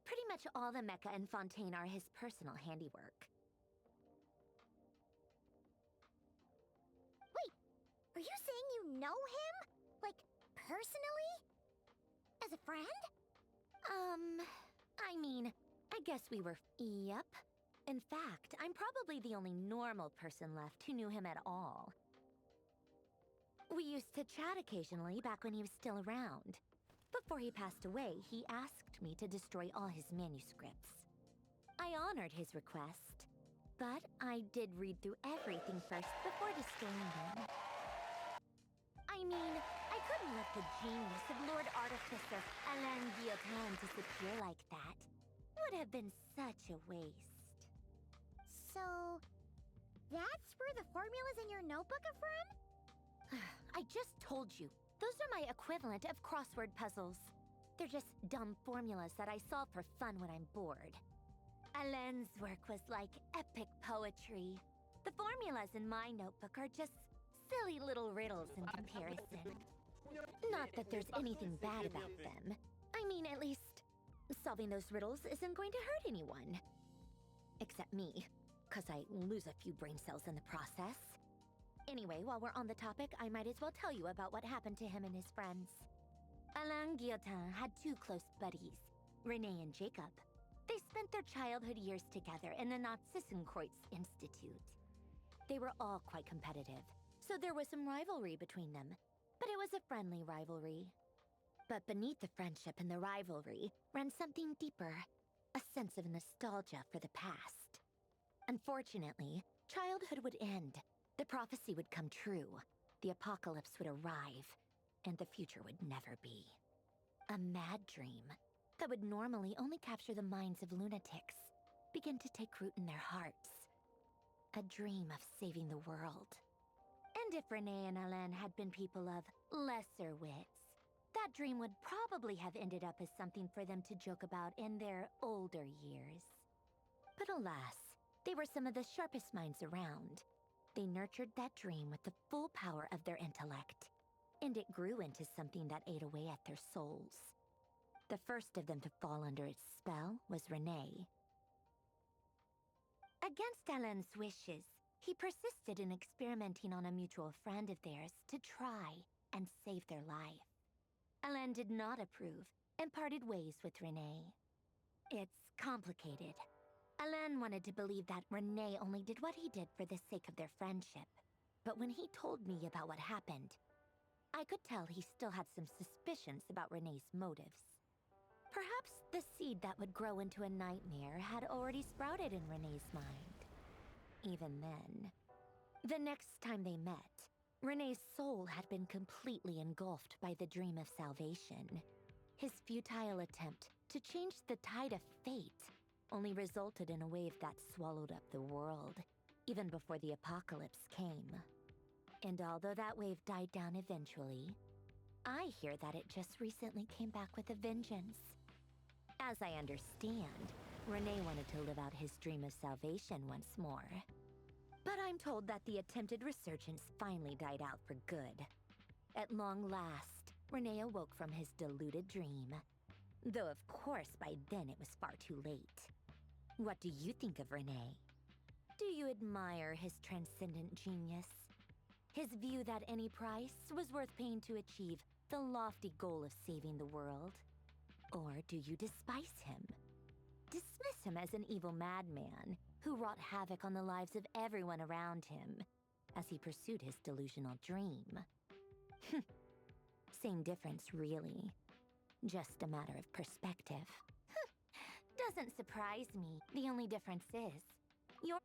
Pretty much all the mecha and Fontaine are his personal handiwork. Wait, are you saying you know him? Like, personally? As a friend? I mean, I guess we were... Yep. In fact, I'm probably the only normal person left who knew him at all. We used to chat occasionally back when he was still around. Before he passed away, he asked me to destroy all his manuscripts. I honored his request, but I did read through everything first before destroying him. I mean, I couldn't let the genius of Lord Artificer Alain Guillotin disappear like that. Would have been such a waste. So, that's where the formulas in your notebook are from? I just told you. Those are my equivalent of crossword puzzles. They're just dumb formulas that I solve for fun when I'm bored. Alain's work was like epic poetry. The formulas in my notebook are just silly little riddles in comparison. Not that there's anything bad about them. I mean, at least, solving those riddles isn't going to hurt anyone. Except me, because I lose a few brain cells in the process. Anyway, while we're on the topic, I might as well tell you about what happened to him and his friends. Alain Guillotin had two close buddies, Renee and Jacob. They spent their childhood years together in the Narzissenkreuz Institute. They were all quite competitive, so there was some rivalry between them, but it was a friendly rivalry. But beneath the friendship and the rivalry ran something deeper, a sense of nostalgia for the past. Unfortunately, childhood would end, the prophecy would come true, the apocalypse would arrive, and the future would never be. A mad dream that would normally only capture the minds of lunatics begin to take root in their hearts. A dream of saving the world. And if Renee and Alain had been people of lesser wits, that dream would probably have ended up as something for them to joke about in their older years. But alas, they were some of the sharpest minds around. They nurtured that dream with the full power of their intellect, and it grew into something that ate away at their souls. The first of them to fall under its spell was Renee. Against Alain's wishes, he persisted in experimenting on a mutual friend of theirs to try and save their life. Alain did not approve and parted ways with Renee. It's complicated. Alain wanted to believe that Renee only did what he did for the sake of their friendship. But when he told me about what happened, I could tell he still had some suspicions about Renee's motives. Perhaps the seed that would grow into a nightmare had already sprouted in Renee's mind. Even then, the next time they met, Renee's soul had been completely engulfed by the dream of salvation. His futile attempt to change the tide of fate only resulted in a wave that swallowed up the world, even before the apocalypse came. And although that wave died down eventually, I hear that it just recently came back with a vengeance. As I understand, Renee wanted to live out his dream of salvation once more. But I'm told that the attempted resurgence finally died out for good. At long last, Renee awoke from his deluded dream. Though of course by then it was far too late. What do you think of Renee? Do you admire his transcendent genius? His view that any price was worth paying to achieve the lofty goal of saving the world? Or do you despise him? Dismiss him as an evil madman who wrought havoc on the lives of everyone around him as he pursued his delusional dream? Same difference, really. Just a matter of perspective. Doesn't surprise me. The only difference is,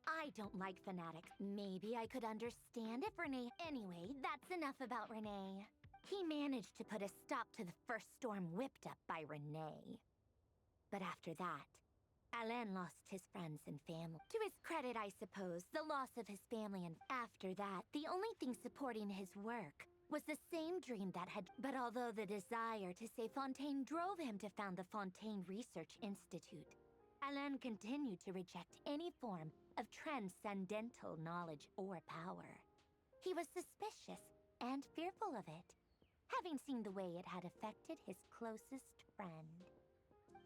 I don't like fanatics. Maybe I could understand if Renee... Anyway, that's enough about Renee. He managed to put a stop to the first storm whipped up by Renee. But after that, Alain lost his friends and family. To his credit, I suppose, the loss of his family, and after that, the only thing supporting his work was the same dream that had... But although the desire to save Fontaine drove him to found the Fontaine Research Institute, Alain continued to reject any form of transcendental knowledge or power. He was suspicious and fearful of it, having seen the way it had affected his closest friend.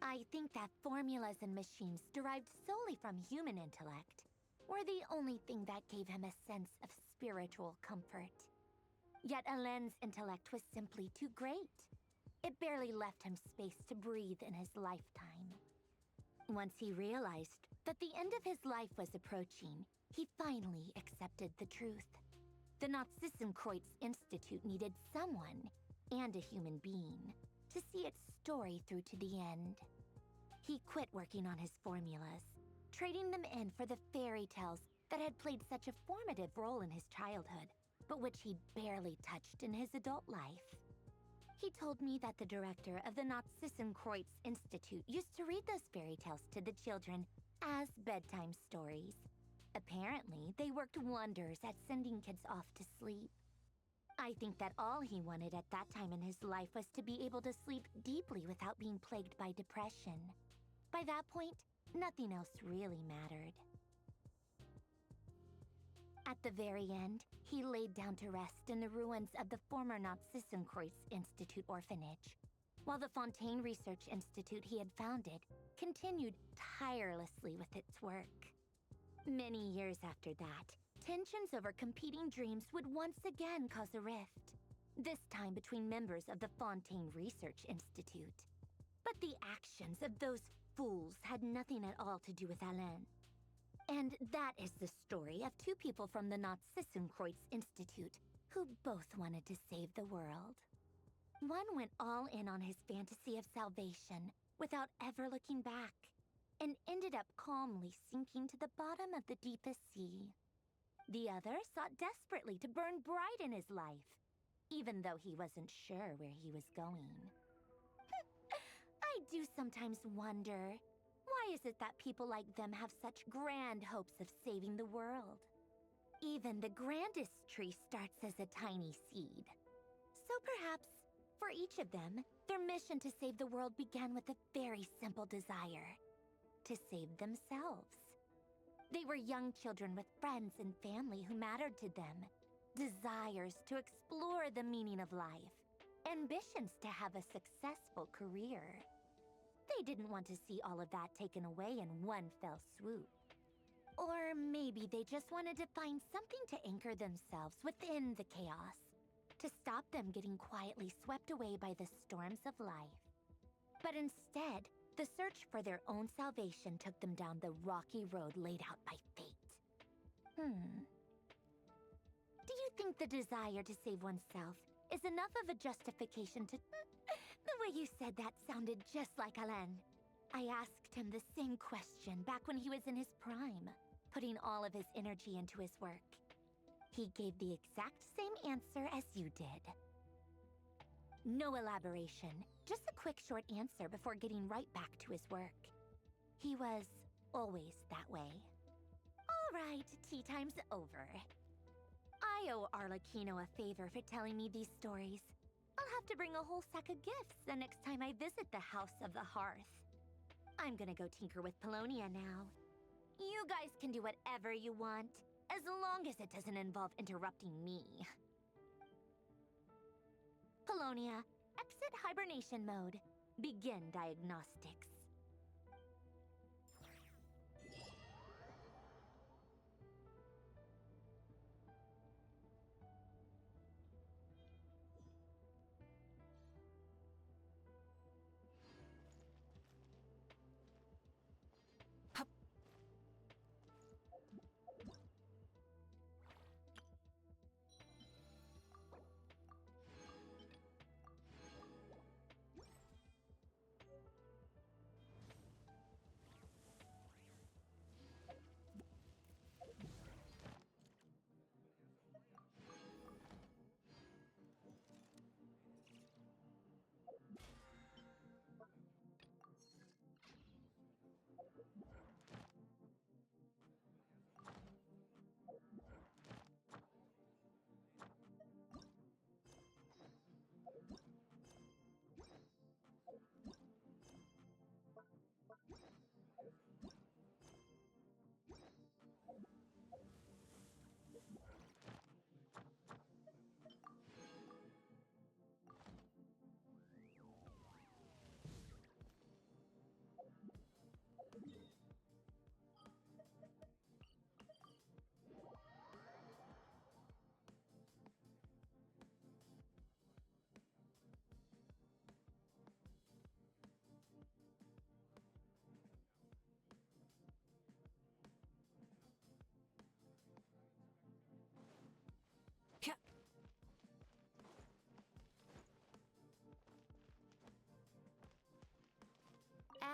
I think that formulas and machines derived solely from human intellect were the only thing that gave him a sense of spiritual comfort. Yet Alain's intellect was simply too great. It barely left him space to breathe in his lifetime. Once he realized that the end of his life was approaching, he finally accepted the truth. The Narzissenkreuz Institute needed someone, and a human being, to see its story through to the end. He quit working on his formulas, trading them in for the fairy tales that had played such a formative role in his childhood, but which he'd barely touched in his adult life. He told me that the director of the Narzissenkreuz Institute used to read those fairy tales to the children as bedtime stories. Apparently, they worked wonders at sending kids off to sleep. I think that all he wanted at that time in his life was to be able to sleep deeply without being plagued by depression. By that point, nothing else really mattered. At the very end, he laid down to rest in the ruins of the former Nazissenkreuz Institute orphanage, while the Fontaine Research Institute he had founded continued tirelessly with its work. Many years after that, tensions over competing dreams would once again cause a rift, this time between members of the Fontaine Research Institute. But the actions of those fools had nothing at all to do with Alain. And that is the story of two people from the Nazissenkreuz Institute who both wanted to save the world. One went all in on his fantasy of salvation without ever looking back, and ended up calmly sinking to the bottom of the deepest sea. The other sought desperately to burn bright in his life, even though he wasn't sure where he was going. I do sometimes wonder, why is it that people like them have such grand hopes of saving the world? Even the grandest tree starts as a tiny seed. So perhaps, for each of them, their mission to save the world began with a very simple desire: to save themselves. They were young children with friends and family who mattered to them, desires to explore the meaning of life, ambitions to have a successful career. They didn't want to see all of that taken away in one fell swoop. Or maybe they just wanted to find something to anchor themselves within the chaos, to stop them getting quietly swept away by the storms of life. But instead, the search for their own salvation took them down the rocky road laid out by fate. Do you think the desire to save oneself is enough of a justification to... The way you said that sounded just like Alain. I asked him the same question back when he was in his prime, putting all of his energy into his work. He gave the exact same answer as you did. No elaboration, just a quick short answer before getting right back to his work. He was always that way. All right, tea time's over. I owe Arlecchino a favor for telling me these stories. I'll have to bring a whole sack of gifts the next time I visit the House of the Hearth. I'm gonna go tinker with Polonia now. You guys can do whatever you want, as long as it doesn't involve interrupting me. Polonia, exit hibernation mode. Begin diagnostics.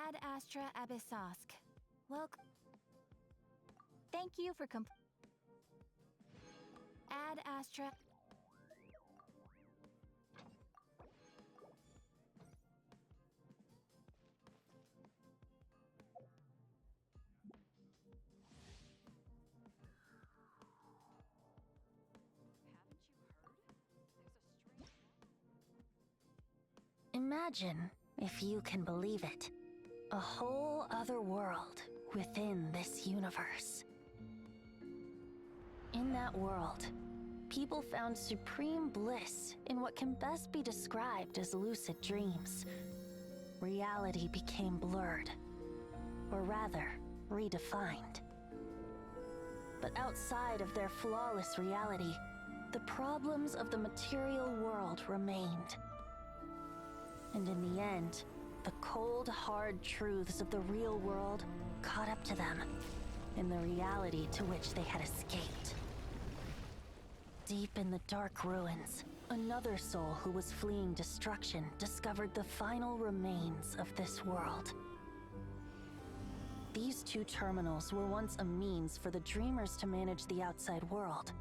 Ad Astra Abyssosk. Welcome. Thank you for Ad Astra. Imagine, if you can believe it, a whole other world within this universe. In that world, people found supreme bliss in what can best be described as lucid dreams. Reality became blurred, or rather, redefined. But outside of their flawless reality, the problems of the material world remained. And in the end, the cold, hard truths of the real world caught up to them in the reality to which they had escaped. Deep in the dark ruins, another soul who was fleeing destruction discovered the final remains of this world. These two terminals were once a means for the Dreamers to manage the outside world.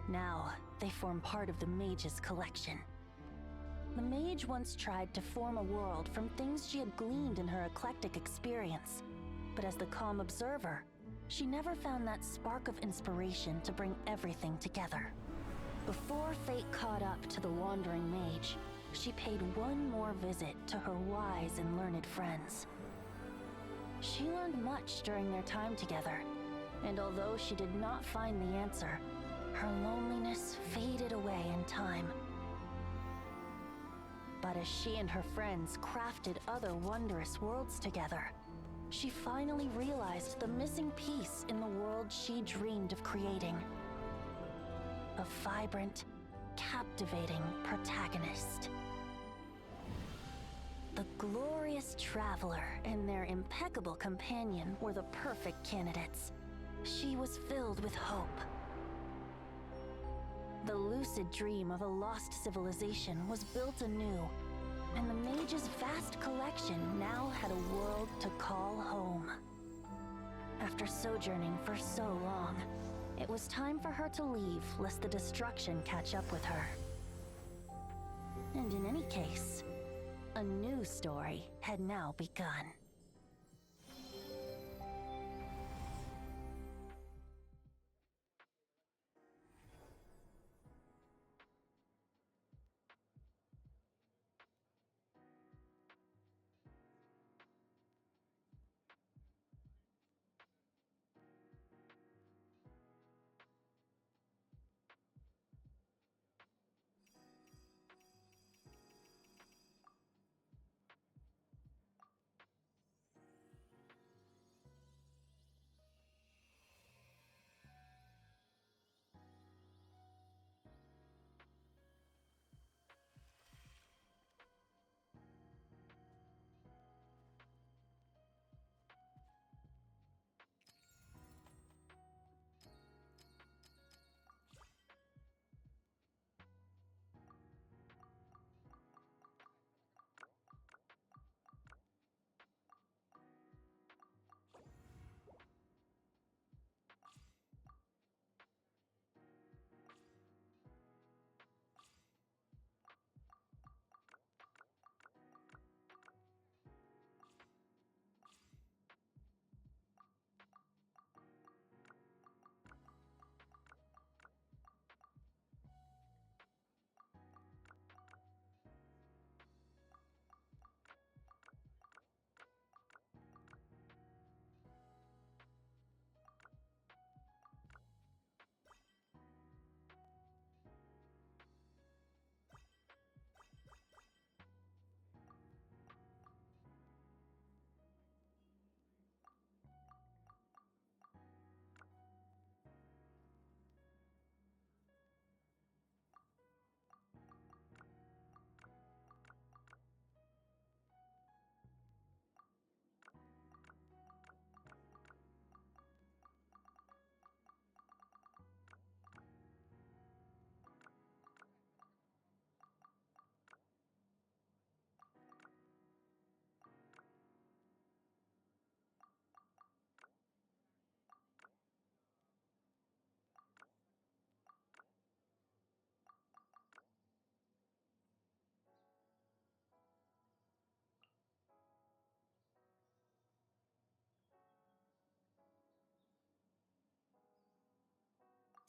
Now, they form part of the Mage's collection. The Mage once tried to form a world from things she had gleaned in her eclectic experience, but as the calm observer, she never found that spark of inspiration to bring everything together. Before fate caught up to the wandering mage, she paid one more visit to her wise and learned friends. She learned much during their time together, and although she did not find the answer, her loneliness faded away in time. But as she and her friends crafted other wondrous worlds together, she finally realized the missing piece in the world she dreamed of creating. A vibrant, captivating protagonist. The glorious traveler and their impeccable companion were the perfect candidates. She was filled with hope. The lucid dream of a lost civilization was built anew, and the mage's vast collection now had a world to call home. After sojourning for so long, it was time for her to leave lest the destruction catch up with her. And in any case, a new story had now begun.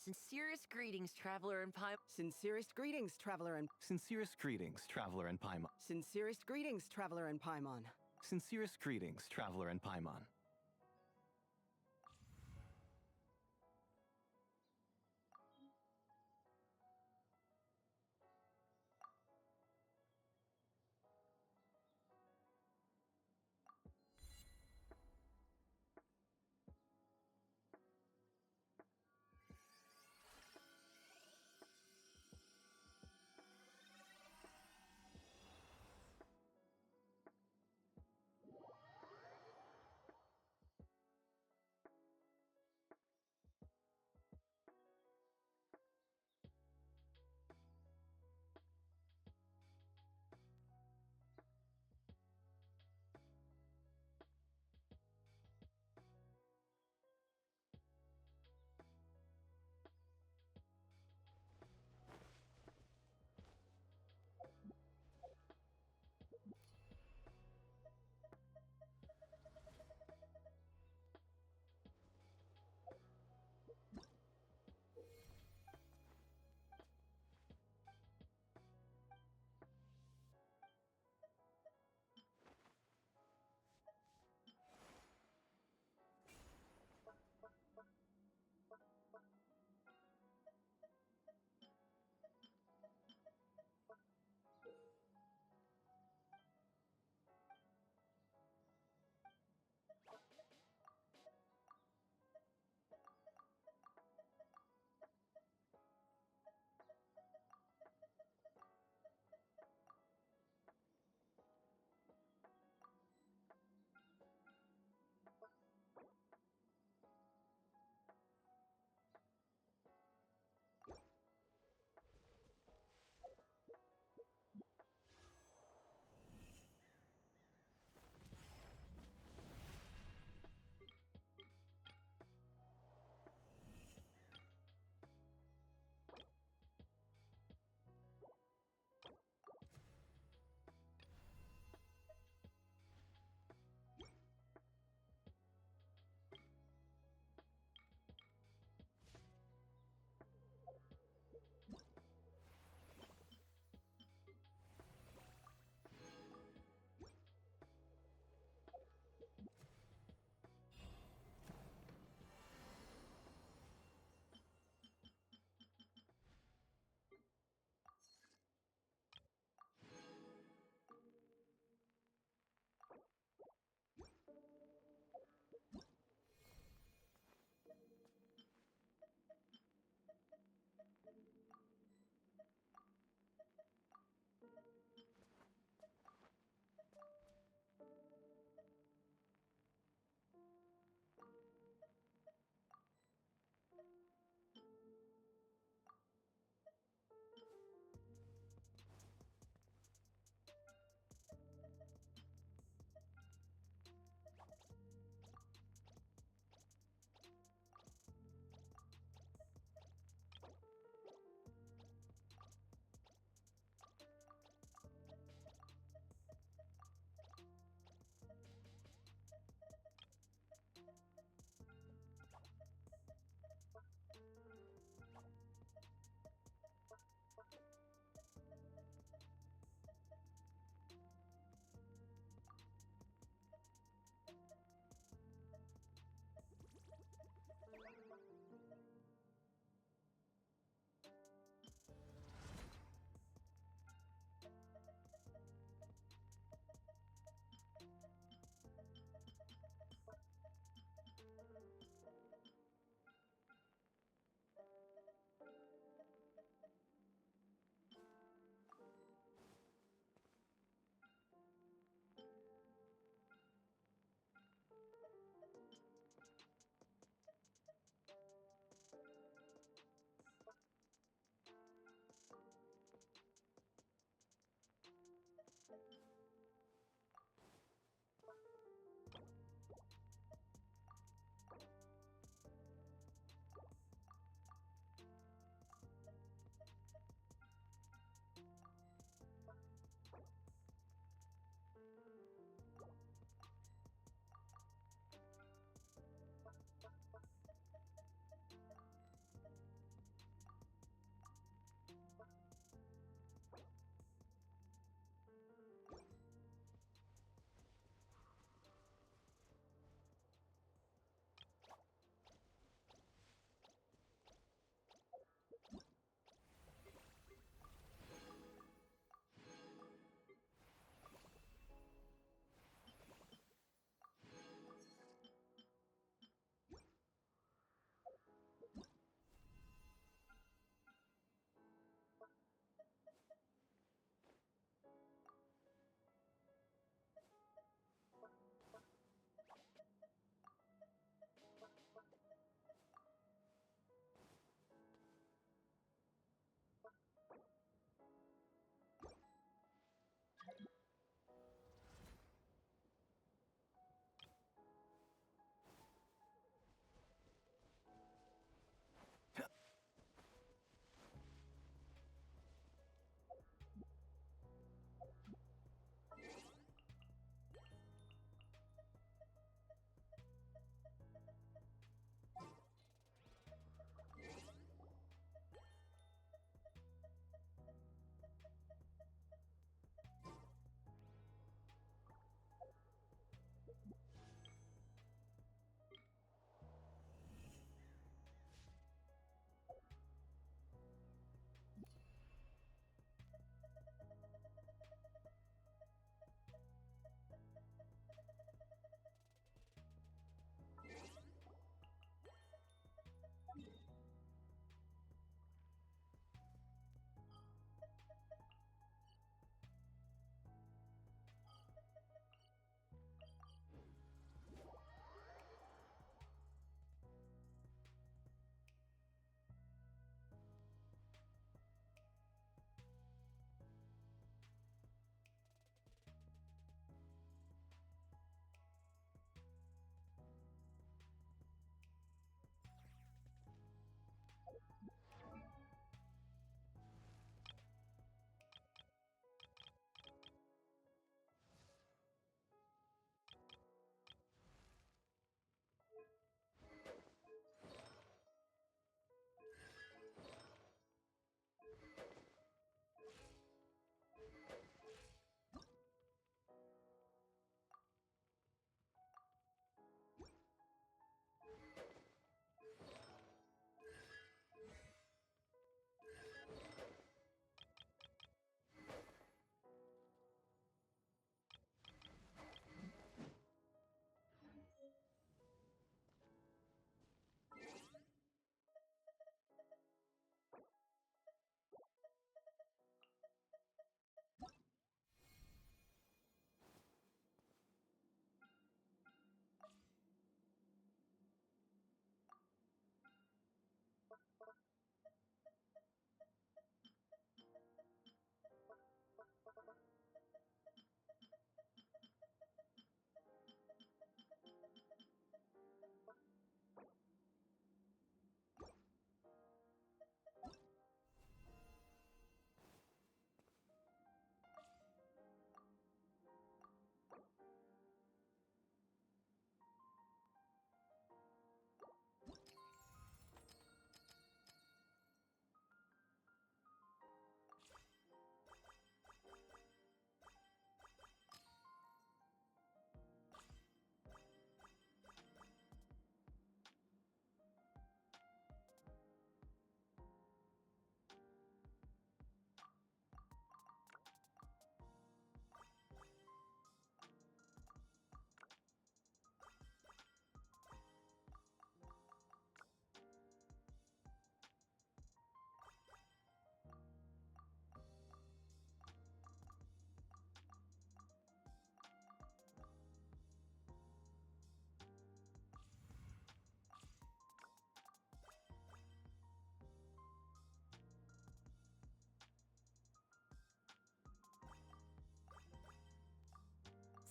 Sincerest greetings, traveler and Paimon. Sincerest greetings, traveler and... Sincerest greetings, traveler and Paimon. Sincerest greetings, traveler and Paimon. Sincerest greetings, traveler and Paimon.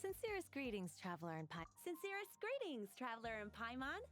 Sincerest greetings, Traveler and Paimon.